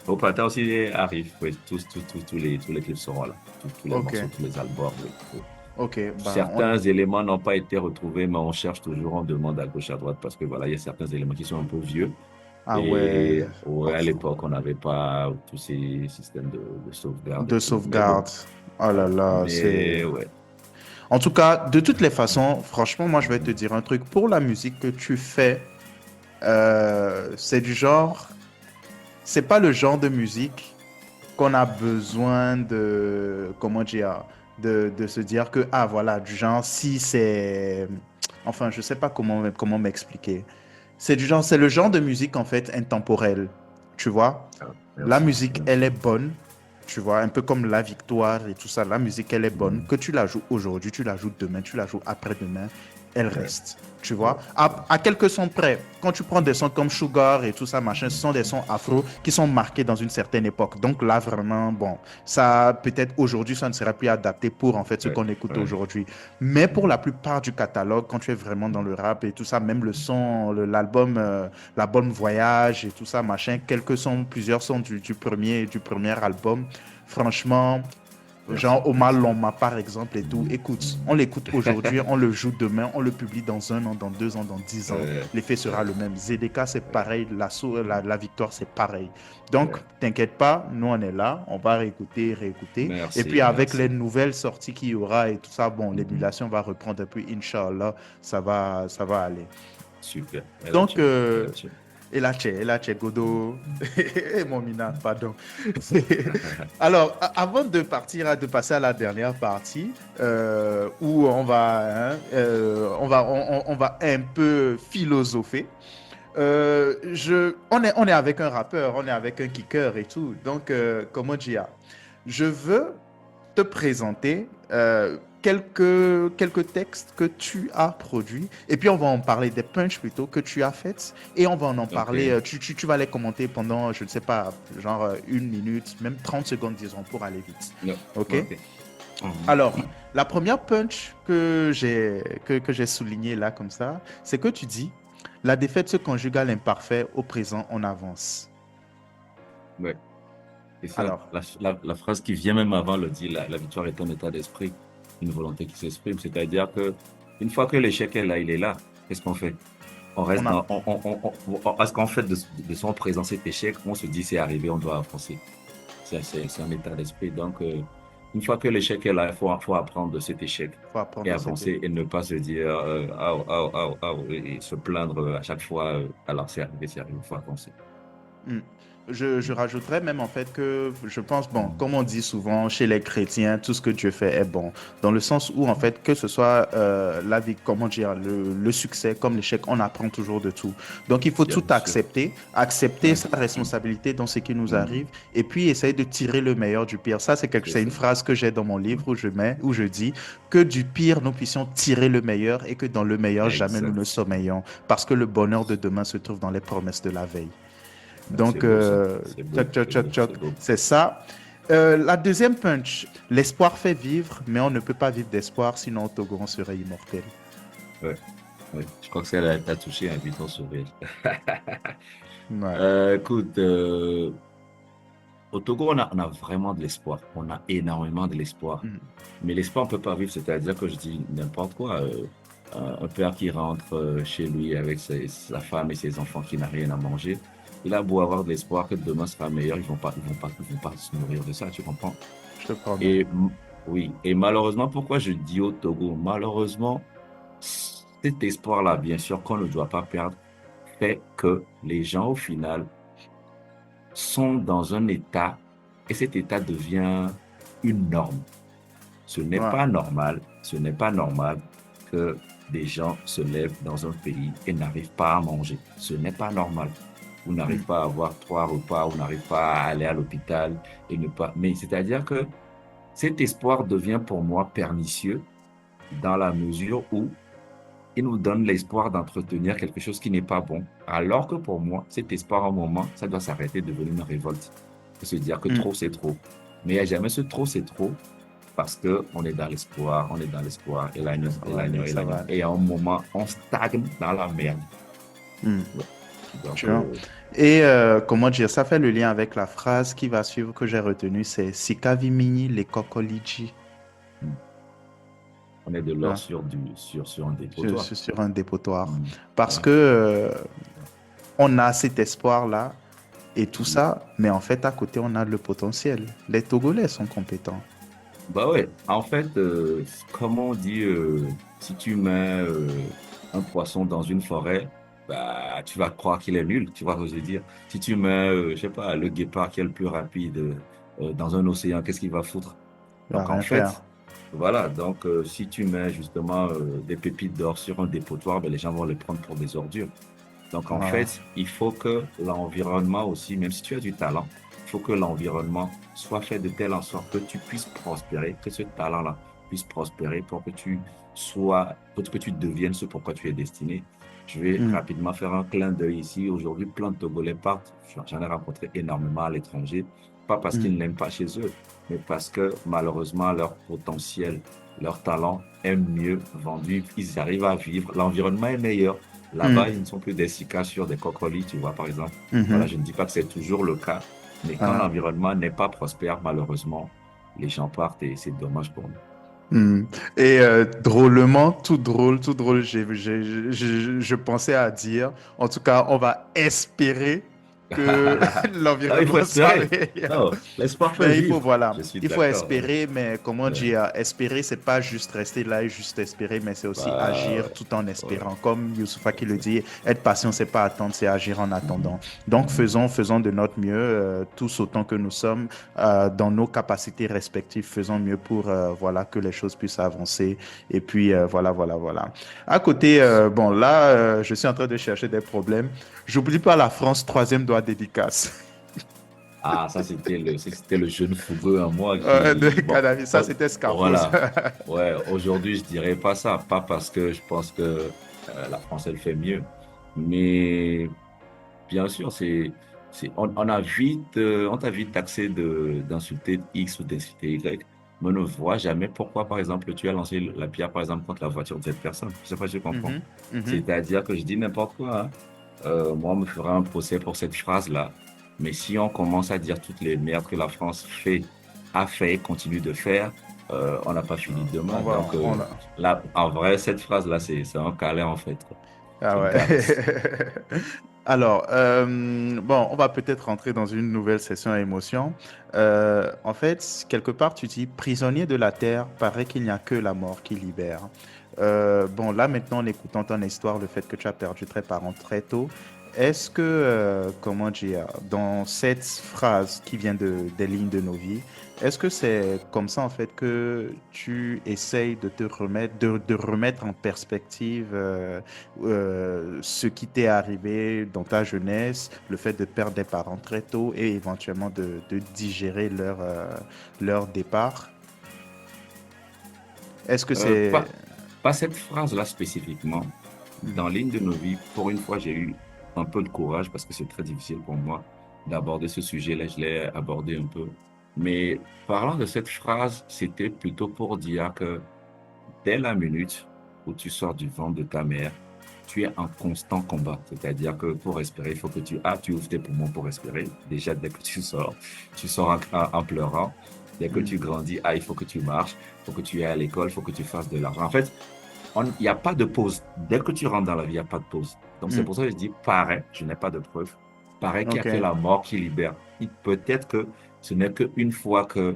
Au printemps aussi arrive, oui, tous les clips seront là, tous les Ok, morceaux, tous les albums. Oui, oui. ok. Ben, Certains éléments n'ont pas été retrouvés, mais on cherche toujours, on demande à gauche, à droite, parce que voilà, il y a certains éléments qui sont un peu vieux. ah Et ouais. ouais, Oh, à l'époque, on n'avait pas tous ces systèmes de sauvegarde et de tout. Mais bon, sauvegarde. Oh là là, c'est... mais ouais, En tout cas, de toutes les façons, franchement, moi, je vais te dire un truc. Pour la musique que tu fais, c'est du genre... C'est pas le genre de musique qu'on a besoin de, comment dire, de se dire que, ah voilà, du genre, si c'est, enfin, je sais pas comment m'expliquer. C'est du genre, c'est le genre de musique, en fait, intemporelle, tu vois. ah, La merci, musique, elle merci. est bonne, tu vois, un peu comme La Victoire et tout ça. La musique, elle est bonne. Mhm. Que tu la joues aujourd'hui, tu la joues demain, tu la joues après-demain, elle Ouais, reste, tu ouais, vois. À quelques sons près, quand tu prends des sons comme Sugar et tout ça, machin, ce sont des sons afro qui sont marqués dans une certaine époque. Donc là, vraiment, bon, ça, peut-être aujourd'hui, ça ne sera plus adapté pour, en fait, ce ouais, qu'on écoute ouais. aujourd'hui. Mais pour Mhm. la plupart du catalogue, quand tu es vraiment dans le rap et tout ça, même le son, l'album, l'album Voyage et tout ça, machin, quelques sons, plusieurs sons du premier album. Franchement, Merci. Genre Omar Loma, par exemple, et tout. Écoute, on l'écoute aujourd'hui, on le joue demain, on le publie dans 1 an, dans 2 ans, dans 10 ans. L'effet sera le même. ZDK, c'est pareil. La victoire, c'est pareil. Donc, t'inquiète pas, nous, on est là. On va réécouter. Merci, Et puis, avec merci. les nouvelles sorties qu'il y aura et tout ça, bon, l'émulation va reprendre. Et puis, Inch'Allah, ça va aller. Super. Donc, et là, Godo. Et mon mina, pardon. Alors, avant de passer à la dernière partie, où on va un peu philosopher. On est avec un rappeur, on est avec un kicker et tout. Donc, comment dire, je veux te présenter quelques textes que tu as produits et puis on va en parler des punchs plutôt que tu as faites et on va en parler, tu vas les commenter pendant, je ne sais pas, genre 1 minute, même 30 secondes disons pour aller vite. Ok. Alors, la première punch que j'ai souligné là comme ça, c'est que tu dis la défaite se conjugue à l'imparfait, au présent on avance. Ouais. Et ça, Alors, la phrase qui vient même avant le dit, la victoire est un état d'esprit, une volonté qui s'exprime. C'est-à-dire que une fois que l'échec est là, il est là. Qu'est-ce qu'on fait? On reste parce qu'en fait, de son présent, cet échec, on se dit c'est arrivé, on doit avancer. C'est un état d'esprit. Donc, une fois que l'échec est là, il faut apprendre de cet échec et avancer et ne pas se dire et se plaindre à chaque fois. Alors, c'est arrivé, il faut avancer. Je rajouterais même en fait que je pense, bon, comme on dit souvent chez les chrétiens, tout ce que Dieu fait est bon. Dans le sens où en fait, que ce soit la vie, comment dire, le succès comme l'échec, on apprend toujours de tout. Donc il faut tout accepter sa responsabilité dans ce qui nous arrive et puis essayer de tirer le meilleur du pire. Ça, c'est une phrase que j'ai dans mon livre où je dis que du pire, nous puissions tirer le meilleur et que dans le meilleur, jamais nous ne sommeillons. Parce que le bonheur de demain se trouve dans les promesses de la veille. Donc, c'est ça. La deuxième punch, l'espoir fait vivre, mais on ne peut pas vivre d'espoir, sinon au Togo, on serait immortel. Ouais. Je crois que ça t'a touché un but en sourire. Écoute, au Togo, on a vraiment de l'espoir. On a énormément de l'espoir. Mais l'espoir, on ne peut pas vivre, c'est-à-dire que je dis n'importe quoi. Un père qui rentre chez lui avec sa femme et ses enfants qui n'a rien à manger. Il a beau avoir de l'espoir que demain sera meilleur, ils vont pas se nourrir de ça, tu comprends? Je te promets. Et oui, et malheureusement, pourquoi je dis au Togo, malheureusement, cet espoir-là, bien sûr, qu'on ne doit pas perdre, fait que les gens, au final, sont dans un état, et cet état devient une norme. Ce n'est pas normal que des gens se lèvent dans un pays et n'arrivent pas à manger. Ce n'est pas normal. Ou n'arrive pas à avoir 3 repas, ou n'arrive pas à aller à l'hôpital et ne pas. Mais c'est-à-dire que cet espoir devient pour moi pernicieux dans la mesure où il nous donne l'espoir d'entretenir quelque chose qui n'est pas bon. Alors que pour moi, cet espoir, à un moment, ça doit s'arrêter de devenir une révolte. Et se dire que trop, c'est trop. Mais il n'y a jamais ce trop, c'est trop. Parce qu'on est dans l'espoir, et l'agneau. Et à un moment, on stagne dans la merde. Donc, et comment dire, ça fait le lien avec la phrase qui va suivre que j'ai retenue, c'est Sikavi Mini les Kokoliji. On est de l'or sur un dépotoir. Sur un dépotoir. Parce que on a cet espoir-là et tout ça, mais en fait, à côté, on a le potentiel. Les Togolais sont compétents. Bah ouais, en fait, comme on dit, si tu mets un poisson dans une forêt, bah, tu vas croire qu'il est nul, tu vois ce que je veux dire. Si tu mets, je sais pas, le guépard qui est le plus rapide dans un océan, qu'est-ce qu'il va foutre? Donc en fait, voilà, donc si tu mets justement des pépites d'or sur un dépotoir, ben, les gens vont les prendre pour des ordures. Donc en fait, il faut que l'environnement aussi, même si tu as du talent, il faut que l'environnement soit fait de telle en sorte que tu puisses prospérer, que ce talent-là puisse prospérer pour que tu deviennes ce pourquoi tu es destiné. Je vais rapidement faire un clin d'œil ici. Aujourd'hui, plein de Togolais partent. J'en ai rencontré énormément à l'étranger. Pas parce qu'ils n'aiment pas chez eux, mais parce que malheureusement, leur potentiel, leur talent est mieux vendu. Ils arrivent à vivre. L'environnement est meilleur. Là-bas, ils ne sont plus des cicadas sur des cocolis, tu vois, par exemple. Voilà, je ne dis pas que c'est toujours le cas, mais quand l'environnement n'est pas prospère, malheureusement, les gens partent et c'est dommage pour nous. Et drôlement, tout drôle, je pensais à dire, en tout cas, on va espérer que Non, il faut l'environnement espérer. s'améliore. Non, l'espoir fait Mais il faut, vivre. voilà, Je suis il faut d'accord. espérer, mais comment Ouais. dire, espérer, c'est pas juste rester là et juste espérer, mais c'est aussi Bah, agir ouais, tout en ouais, espérant. Comme Youssoufa qui le exact. dit, être patient, c'est pas attendre, c'est agir en Mhm, attendant. Donc, mhm. faisons de notre mieux, tous autant que nous sommes, dans nos capacités respectives, faisons mieux pour, voilà, que les choses puissent avancer. Et puis, voilà. À côté, bon, là, je suis en train de chercher des problèmes. J'oublie pas la France, troisième doigt dédicace. Ah, c'était le jeune fougueux en moi De qui, bon, Kadhafi, ça c'était Scarpos. voilà. Ouais, aujourd'hui, je dirais pas ça. Pas parce que je pense que la France, elle fait mieux. Mais bien sûr, on t'a vite taxé d'insulter X ou d'insulter Y. Mais on ne voit jamais pourquoi, par exemple, tu as lancé la pierre, par exemple, contre la voiture de cette personne. Je sais pas si tu comprends. Mhm, mhm. C'est-à-dire que je dis n'importe quoi, hein. Moi, on me fera un procès pour cette phrase-là. Mais si on commence à dire toutes les merdes que la France a fait, continue de faire, on n'a pas fini On demain. va, Donc on, là, en vrai, cette phrase-là, c'est un câlin en fait, quoi. Ah C'est une ouais. caresse. Alors, bon, on va peut-être rentrer dans une nouvelle session à émotion. En fait, quelque part, tu dis, prisonnier de la terre, paraît qu'il n'y a que la mort qui libère. Bon, là maintenant, en écoutant ton histoire, le fait que tu as perdu tes parents très tôt, est-ce que, comment dire, dans cette phrase qui vient des lignes de nos vies, est-ce que c'est comme ça en fait que tu essayes de te remettre, de remettre en perspective ce qui t'est arrivé dans ta jeunesse, le fait de perdre des parents très tôt et éventuellement de digérer leur départ? Est-ce que Euh, c'est... pas, pas cette phrase-là spécifiquement. Mhm, Dans Ligne de nos vies, pour une fois, j'ai eu un peu de courage parce que c'est très difficile pour moi d'aborder ce sujet-là. Je l'ai abordé un peu. Mais parlant de cette phrase, c'était plutôt pour dire que dès la minute où tu sors du ventre de ta mère, tu es en constant combat. C'est-à-dire que pour respirer, il faut que tu ouvres tes poumons pour respirer. Déjà, dès que tu sors en pleurant. Dès que mhm, tu grandis, il faut que tu marches, il faut que tu ailles à l'école, il faut que tu fasses de l'argent. En fait, il n'y a pas de pause. Dès que tu rentres dans la vie, il n'y a pas de pause. Donc, c'est mhm. pour ça que je dis, paraît, je n'ai pas de preuves, paraît qu'il n'y a Ok, que la mort qui libère. Peut-être que ce n'est qu'une fois que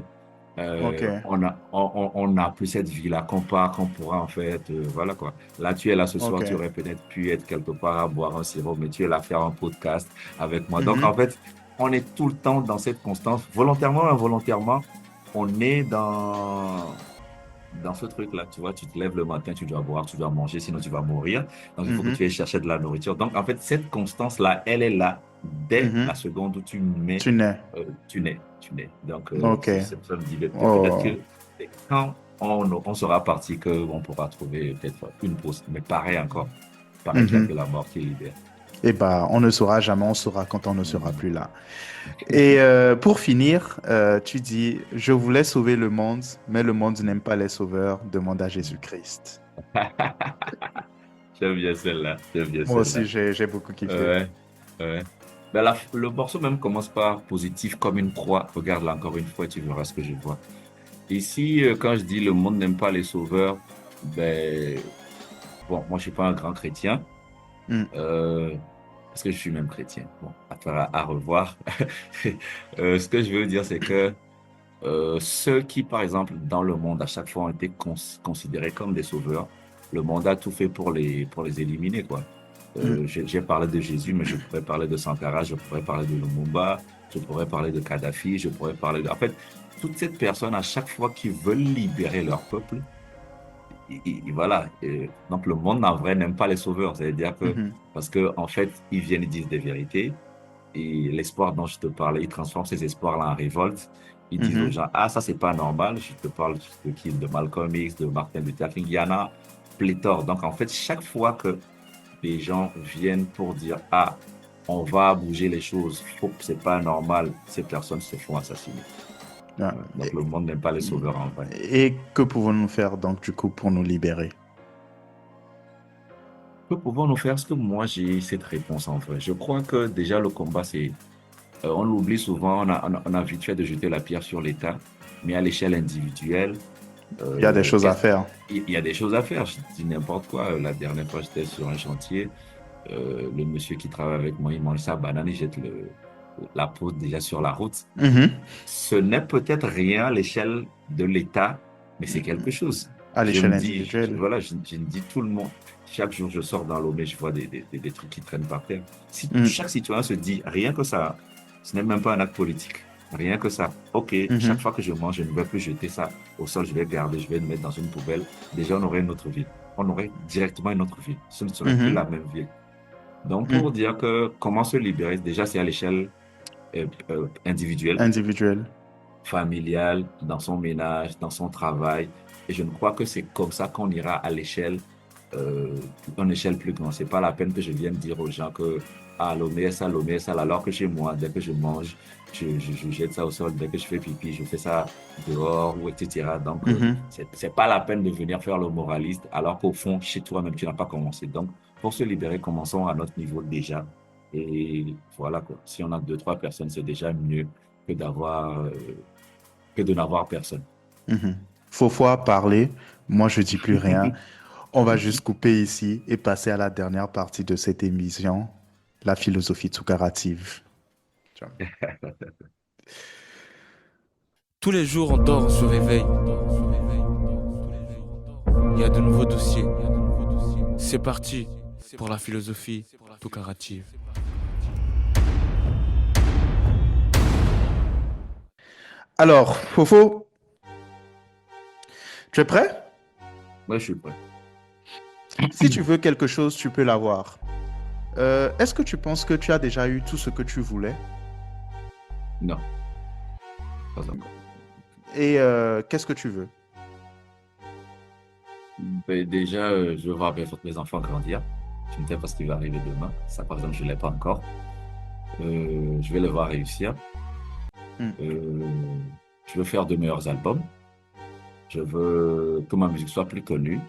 ok, on n'a plus cette vie-là qu'on part, qu'on pourra en fait, voilà quoi. Là, tu es là ce soir, tu ok. aurais peut-être pu être quelque part à boire un sirop, mais tu es là à faire un podcast avec moi. Donc, Mhm, en fait, on est tout le temps dans cette constance, volontairement ou involontairement, on est dans ce truc-là, tu vois, tu te lèves le matin, tu dois boire, tu dois manger, sinon tu vas mourir. Donc, il faut que mhm, tu ailles chercher de la nourriture. Donc, en fait, cette constance-là, elle est là dès mhm. la seconde où tu nais, Tu nais. tu nais. Donc, Ok. c'est pour ça que je dis, peut-être Oh. que quand on sera parti, qu'on pourra trouver peut-être une pause. Mais pareil encore, pareil qu'il n'y a Mhm. que la mort qui libère. Eh ben, on ne saura jamais, on saura quand on ne sera Mhm. plus là. Et pour finir, tu dis, je voulais sauver le monde, mais le monde n'aime pas les sauveurs, demande à Jésus-Christ. J'aime bien celle-là, j'aime bien Moi aussi, celle-là. j'ai beaucoup kiffé. Ouais, ouais. Ben, le morceau même commence par positif comme une croix. Regarde là encore une fois, tu verras ce que je vois. Ici, quand je dis le monde n'aime pas les sauveurs, ben, bon, moi je suis pas un grand chrétien, Mm, euh, parce que je suis même chrétien. Bon, à revoir. Ce que je veux dire, c'est que ceux qui, par exemple, dans le monde, à chaque fois ont été considérés comme des sauveurs, le monde a tout fait pour les éliminer, quoi. mm, J'ai parlé de Jésus, mais je pourrais parler de Sankara, je pourrais parler de Lumumba, je pourrais parler de Kadhafi, je pourrais parler de... En fait, toutes ces personnes, à chaque fois qu'ils veulent libérer leur peuple, voilà. Donc, le monde, en vrai, n'aime pas les sauveurs. C'est-à-dire que, mhm, parce que, en fait, ils viennent, ils disent des vérités, et l'espoir dont je te parlais, ils transforment ces espoirs-là en révolte. Ils disent aux mhm. gens, ah, ça, c'est pas normal. Je te parle de qui? De Malcolm X, de Martin Luther King. Il y en a pléthore. Donc, en fait, chaque fois que les gens viennent pour dire, ah, on va bouger les choses, c'est pas normal, ces personnes se font assassiner. Ah, Ouais. Donc, le monde n'aime pas les sauveurs en vrai. et que pouvons-nous faire donc du coup pour nous libérer? Que pouvons-nous faire? Est-ce que moi j'ai cette réponse en vrai? Je crois que déjà le combat, c'est On l'oublie souvent, on a vite fait de jeter la pierre sur l'État, mais à l'échelle individuelle, Il y a des choses à faire. il y a des choses à faire. Je dis n'importe quoi. La dernière fois, j'étais sur un chantier. Le monsieur qui travaille avec moi, il mange sa banane, il jette la peau déjà sur la route. Mhm. Ce n'est peut-être rien à l'échelle de l'État, mais c'est quelque chose. À Je l'échelle me dis, individuelle. voilà, je me dis tout le monde. Chaque jour, je sors dans Lomé, je vois des trucs qui traînent par terre. Si Mm. chaque citoyen se dit, rien que ça, ce n'est même pas un acte politique. Rien que ça. OK, Mhm. chaque fois que je mange, je ne vais plus jeter ça au sol, je vais garder, je vais le mettre dans une poubelle. Déjà, on aurait une autre ville. On aurait directement une autre ville. Ce ne serait plus Mhm. la même ville. Donc, Mm. pour dire que comment se libérer, déjà, c'est à l'échelle individuelle, Individuelle. familiale, dans son ménage, dans son travail. Et je ne crois que c'est comme ça qu'on ira à une échelle plus grande. C'est pas la peine que je vienne dire aux gens que l'OMS, alors que chez moi, dès que je mange, je jette ça au sol, dès que je fais pipi, je fais ça dehors, ou etc. Donc, Mhm. c'est pas la peine de venir faire le moraliste, alors qu'au fond, chez toi-même, tu n'as pas commencé. Donc, pour se libérer, commençons à notre niveau déjà. Et voilà quoi. Si on a 2, 3 personnes, c'est déjà mieux que que de n'avoir personne. Mhm. Faux parler. Moi, je dis plus rien. On va juste couper ici et passer à la dernière partie de cette émission, la philosophie toucarative. Ciao. Tous les jours, on dort, on se réveille. Il y a de nouveaux dossiers. C'est parti pour la philosophie toucarative. Alors, Fofo, tu es prêt? Moi, je suis prêt. Si tu veux quelque chose, tu peux l'avoir. Est-ce que tu penses que tu as déjà eu tout ce que tu voulais? Non, pas encore. Et qu'est-ce que tu veux? Ben, déjà, je veux voir mes enfants grandir. Je ne sais pas ce qui va arriver demain. Ça, par exemple, je ne l'ai pas encore. Je vais les voir réussir. Mm. Je veux faire de meilleurs albums. Je veux que ma musique soit plus connue.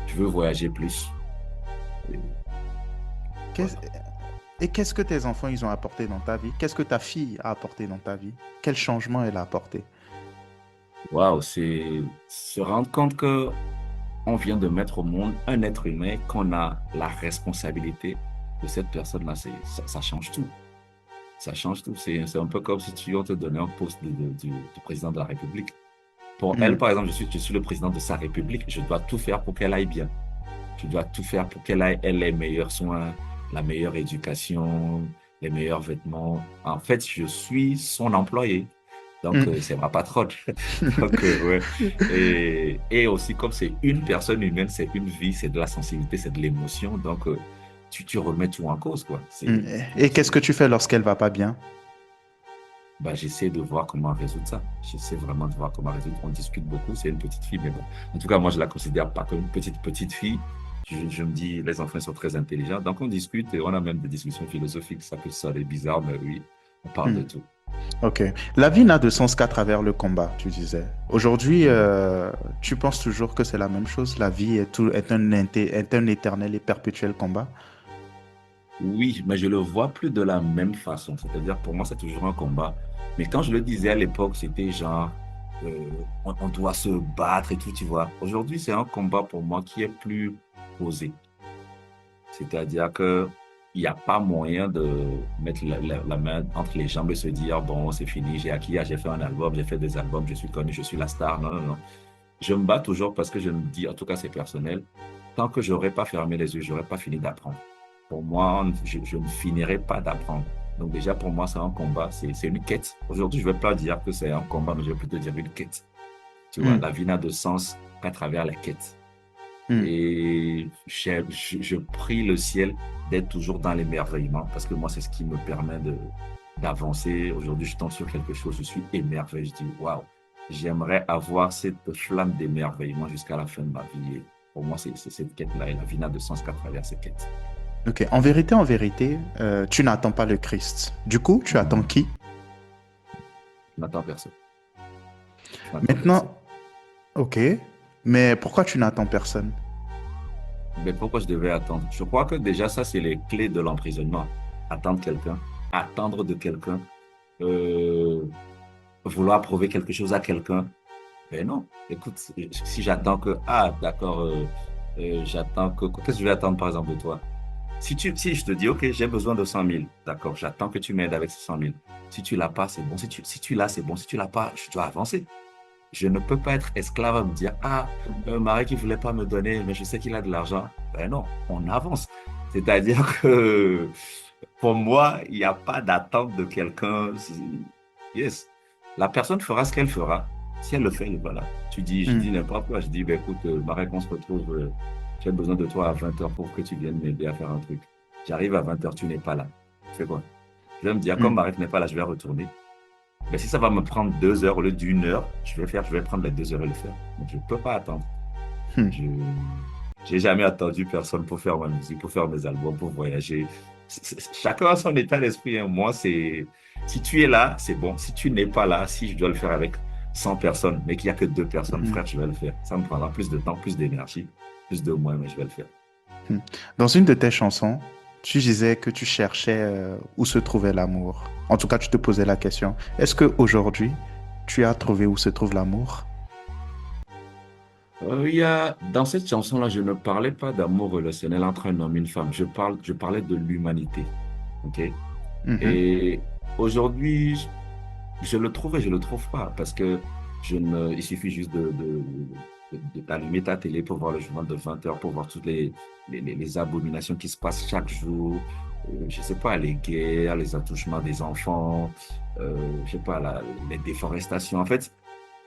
Je veux voyager plus. Et Qu'est- Et qu'est-ce que tes enfants ils ont apporté dans ta vie? Qu'est-ce que ta fille a apporté dans ta vie? Quel changement elle a apporté? waouh, c'est se rendre compte que on vient de mettre au monde un être humain, qu'on a la responsabilité de cette personne-là. Ça change tout. Ça change tout. C'est un peu comme si on te donnait un poste du président de la République. Pour elle, Mm. par exemple, je suis le président de sa République. Je dois tout faire pour qu'elle aille bien. Je dois tout faire pour qu'elle ait les meilleurs soins, la meilleure éducation, les meilleurs vêtements. En fait, je suis son employé. Donc, Mm. c'est ma patronne. Donc, ouais. Et aussi, comme c'est une personne humaine, c'est une vie, c'est de la sensibilité, c'est de l'émotion. Donc, tu remets tout en cause, quoi. Mm. Et qu'est-ce que tu fais lorsqu'elle va pas bien? Bah, j'essaie de voir comment résoudre ça. J'essaie vraiment de voir comment résoudre. On discute beaucoup. C'est une petite fille, mais bon. En tout cas, moi, je la considère pas comme une petite fille. Je me dis, les enfants sont très intelligents. Donc, on discute et on a même des discussions philosophiques. Ça peut sonner bizarre, mais oui, on parle de Mm. tout. Ok. La vie n'a de sens qu'à travers le combat, tu disais. Aujourd'hui, tu penses toujours que c'est la même chose? La vie est un éternel et perpétuel combat? Oui, mais je le vois plus de la même façon. C'est-à-dire, pour moi, c'est toujours un combat. Mais quand je le disais à l'époque, c'était genre, on doit se battre et tout, tu vois. Aujourd'hui, c'est un combat pour moi qui est plus posé. C'est-à-dire que il n'y a pas moyen de mettre la main entre les jambes et se dire, bon, c'est fini, j'ai acquis, j'ai fait un album, j'ai fait des albums, je suis connu, je suis la star. Non, non, non. Je me bats toujours parce que je me dis, en tout cas, c'est personnel, tant que je n'aurai pas fermé les yeux, je n'aurai pas fini d'apprendre. Pour moi, je ne finirai pas d'apprendre. Donc déjà, pour moi, c'est un combat, c'est une quête. Aujourd'hui, je ne vais pas dire que c'est un combat, mais je vais plutôt dire une quête. Tu vois, Mm. la vie n'a de sens qu'à travers la quête. Mm. Et je prie le ciel d'être toujours dans l'émerveillement, parce que moi, c'est ce qui me permet d'avancer. Aujourd'hui, je tombe sur quelque chose, je suis émerveillé. Je dis, waouh, j'aimerais avoir cette flamme d'émerveillement jusqu'à la fin de ma vie. Et pour moi, c'est cette quête-là, et la vie n'a de sens qu'à travers cette quête. Ok. En vérité, tu n'attends pas le Christ. Du coup, tu attends qui? Je n'attends personne. Je n'attends Maintenant, ok. Mais pourquoi tu n'attends personne? personne. Mais pourquoi je devais attendre? Je crois que déjà, ça, c'est les clés de l'emprisonnement. Attendre quelqu'un, attendre de quelqu'un euh, vouloir prouver quelque chose à quelqu'un. Ben non, écoute, si j'attends que, ah, d'accord, j'attends que, qu'est-ce que je vais attendre par exemple de toi? Si je te dis, OK, j'ai besoin de 100 000, d'accord, j'attends que tu m'aides avec ces 100 000. Si tu l'as pas, c'est bon. Si tu l'as, c'est bon. Si tu l'as pas, je dois avancer. Je ne peux pas être esclave à me dire, ah, Marek, il voulait pas me donner, mais je sais qu'il a de l'argent. Ben non, on avance. C'est-à-dire que pour moi, il n'y a pas d'attente de quelqu'un. Yes. La personne fera ce qu'elle fera. Si elle le fait, voilà. Je Hmm. dis n'importe quoi. Je dis, ben, écoute, Marek, on se retrouve. J'ai besoin de toi à 20h pour que tu viennes m'aider à faire un truc. J'arrive à 20h, tu n'es pas là. Tu fais quoi? Je vais me dire, comme Hmm. Marek n'est pas là, je vais retourner. Mais si ça va me prendre 2 heures au lieu d'1 heure, je vais prendre les 2 heures et le faire. Donc, je ne peux pas attendre. Hmm. Je n'ai jamais attendu personne pour faire ma musique, pour faire mes albums, pour voyager. Chacun a son état d'esprit, hein. Moi, c'est si tu es là, c'est bon. Si tu n'es pas là, si je dois le faire avec 100 personnes, mais qu'il n'y a que 2 personnes, Hmm. frère, je vais le faire. Ça me prendra plus de temps, plus d'énergie, plus de moyens, mais je vais le faire. Hmm. Dans une de tes chansons, tu disais que tu cherchais où se trouvait l'amour. En tout cas, tu te posais la question. Est-ce qu'aujourd'hui, tu as trouvé où se trouve l'amour? Dans cette chanson-là, je ne parlais pas d'amour relationnel entre un homme et une femme. Je parlais de l'humanité. OK? Mhm. Et aujourd'hui, je le trouve et je le trouve pas parce que il suffit juste d'allumer ta télé pour voir le journal de 20h, pour voir toutes les abominations qui se passent chaque jour. Je sais pas, les guerres, les attouchements des enfants, je sais pas, les déforestations. En fait,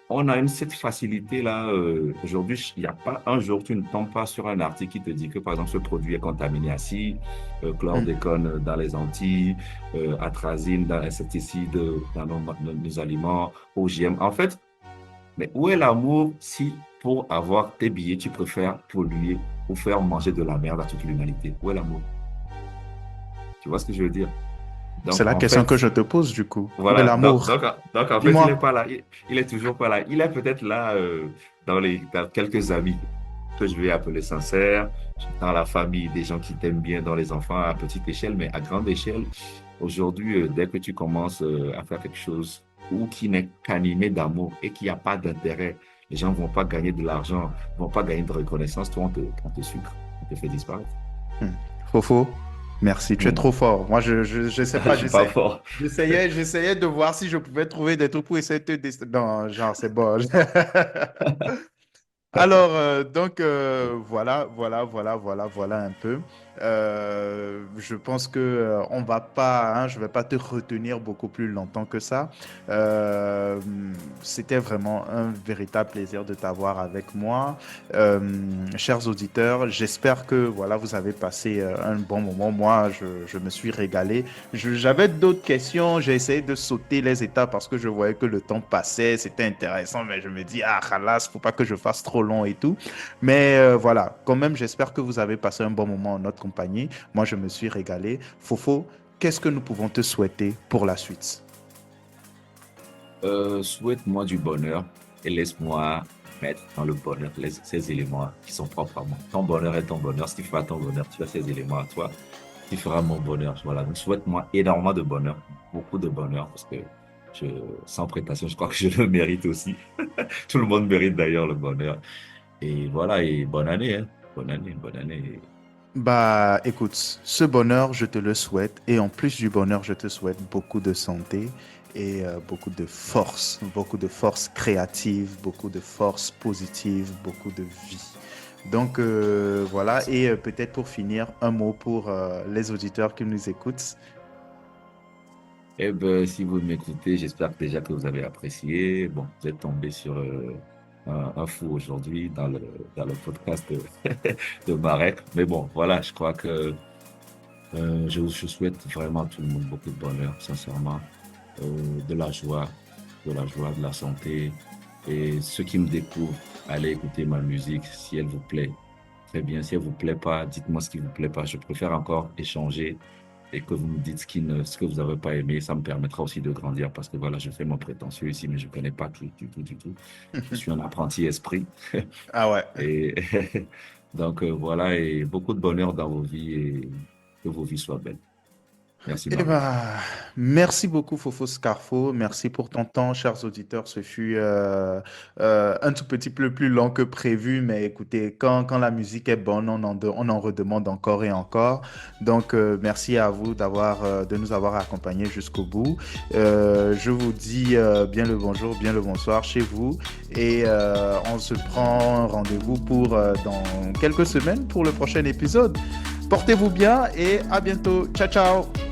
on a cette facilité-là. Aujourd'hui, il n'y a pas un jour, tu ne tombes pas sur un article qui te dit que, par exemple, ce produit est contaminé assis, Hmm. chlordécone dans les Antilles, atrazine, dans insecticide dans nos aliments, OGM. En fait, mais où est l'amour si, pour avoir tes billets, tu préfères polluer ou faire manger de la merde à toute l'humanité? Où est l'amour? Tu vois ce que je veux dire? C'est Donc, la en question que fait, je te pose, du coup. Où est voilà, l'amour? donc en fait, il n'est Dis-moi. pas là. Il est toujours pas là. Il est peut-être là dans quelques amis que je vais appeler sincères, dans la famille, des gens qui t'aiment bien, dans les enfants à petite échelle, mais à grande échelle. Aujourd'hui, dès que tu commences à faire quelque chose ou qui n'est qu'animé d'amour et qui n'a pas d'intérêt, les gens ne vont pas gagner de l'argent, ne vont pas gagner de reconnaissance, toi, on te sucre, on te fait disparaître. Hmm. Fofo, merci, tu es trop fort. Moi, je sais Je pas, suis pas fort. j'essayais de voir si je pouvais trouver des trucs pour essayer de te Non, genre, c'est bon. Alors, donc, voilà un peu. Je pense que on va pas, hein, je vais pas te retenir beaucoup plus longtemps que ça. Euh, C'était vraiment un véritable plaisir de t'avoir avec moi. Euh, Chers auditeurs, j'espère que voilà, vous avez passé un bon moment. Moi, je me suis régalé. J'avais d'autres questions. J'ai essayé de sauter les étapes parce que je voyais que le temps passait. C'était intéressant, mais je me dis, ah, khalas, faut pas que je fasse trop long et tout. Mais voilà, quand même, j'espère que vous avez passé un bon moment en notre compagnie. Moi, je me suis régalé. Fofo, qu'est-ce que nous pouvons te souhaiter pour la suite? Souhaite-moi du bonheur et laisse-moi mettre dans le bonheur ces éléments qui sont propres à moi. Ton bonheur est ton bonheur. Si tu feras ton bonheur, tu as ces éléments à toi. Tu feras mon bonheur. Voilà. Donc, souhaite-moi énormément de bonheur, beaucoup de bonheur, parce que je, sans prétention, je crois que je le mérite aussi. Tout le monde mérite d'ailleurs le bonheur. Et voilà, et bonne année, hein. Bonne année, bonne année. Bah, écoute, ce bonheur, je te le souhaite. Et en plus du bonheur, je te souhaite beaucoup de santé et beaucoup de force créative, beaucoup de force positive, beaucoup de vie. Donc, voilà. Et peut-être pour finir, un mot pour les auditeurs qui nous écoutent. Eh ben, si vous m'écoutez, j'espère déjà que vous avez apprécié. Bon, vous êtes tombé sur un fou aujourd'hui dans le podcast de Marek. Mais bon, voilà, je crois que je souhaite vraiment à tout le monde beaucoup de bonheur, sincèrement, de la joie, de la santé. Et ceux qui me découvrent, allez écouter ma musique si elle vous plaît. Très bien. Si elle vous plaît pas, dites-moi ce qui vous plaît pas. Je préfère encore échanger et que vous me dites ce que vous n'avez pas aimé. Ça me permettra aussi de grandir parce que voilà, je fais mon prétentieux ici, mais je connais pas tout, du tout, du tout. Je suis un apprenti esprit. Ah ouais. Et donc voilà, et beaucoup de bonheur dans vos vies et que vos vies soient belles. Merci, Eh Marc. ben, merci beaucoup, Fofo Scarfo. Merci pour ton temps, chers auditeurs. Ce fut un tout petit peu plus long que prévu, mais écoutez, quand la musique est bonne, on en redemande encore et encore. Donc, merci à vous de nous avoir accompagnés jusqu'au bout. Je vous dis bien le bonjour, bien le bonsoir chez vous, et on se prend rendez-vous pour dans quelques semaines pour le prochain épisode. Portez-vous bien et à bientôt. Ciao, ciao.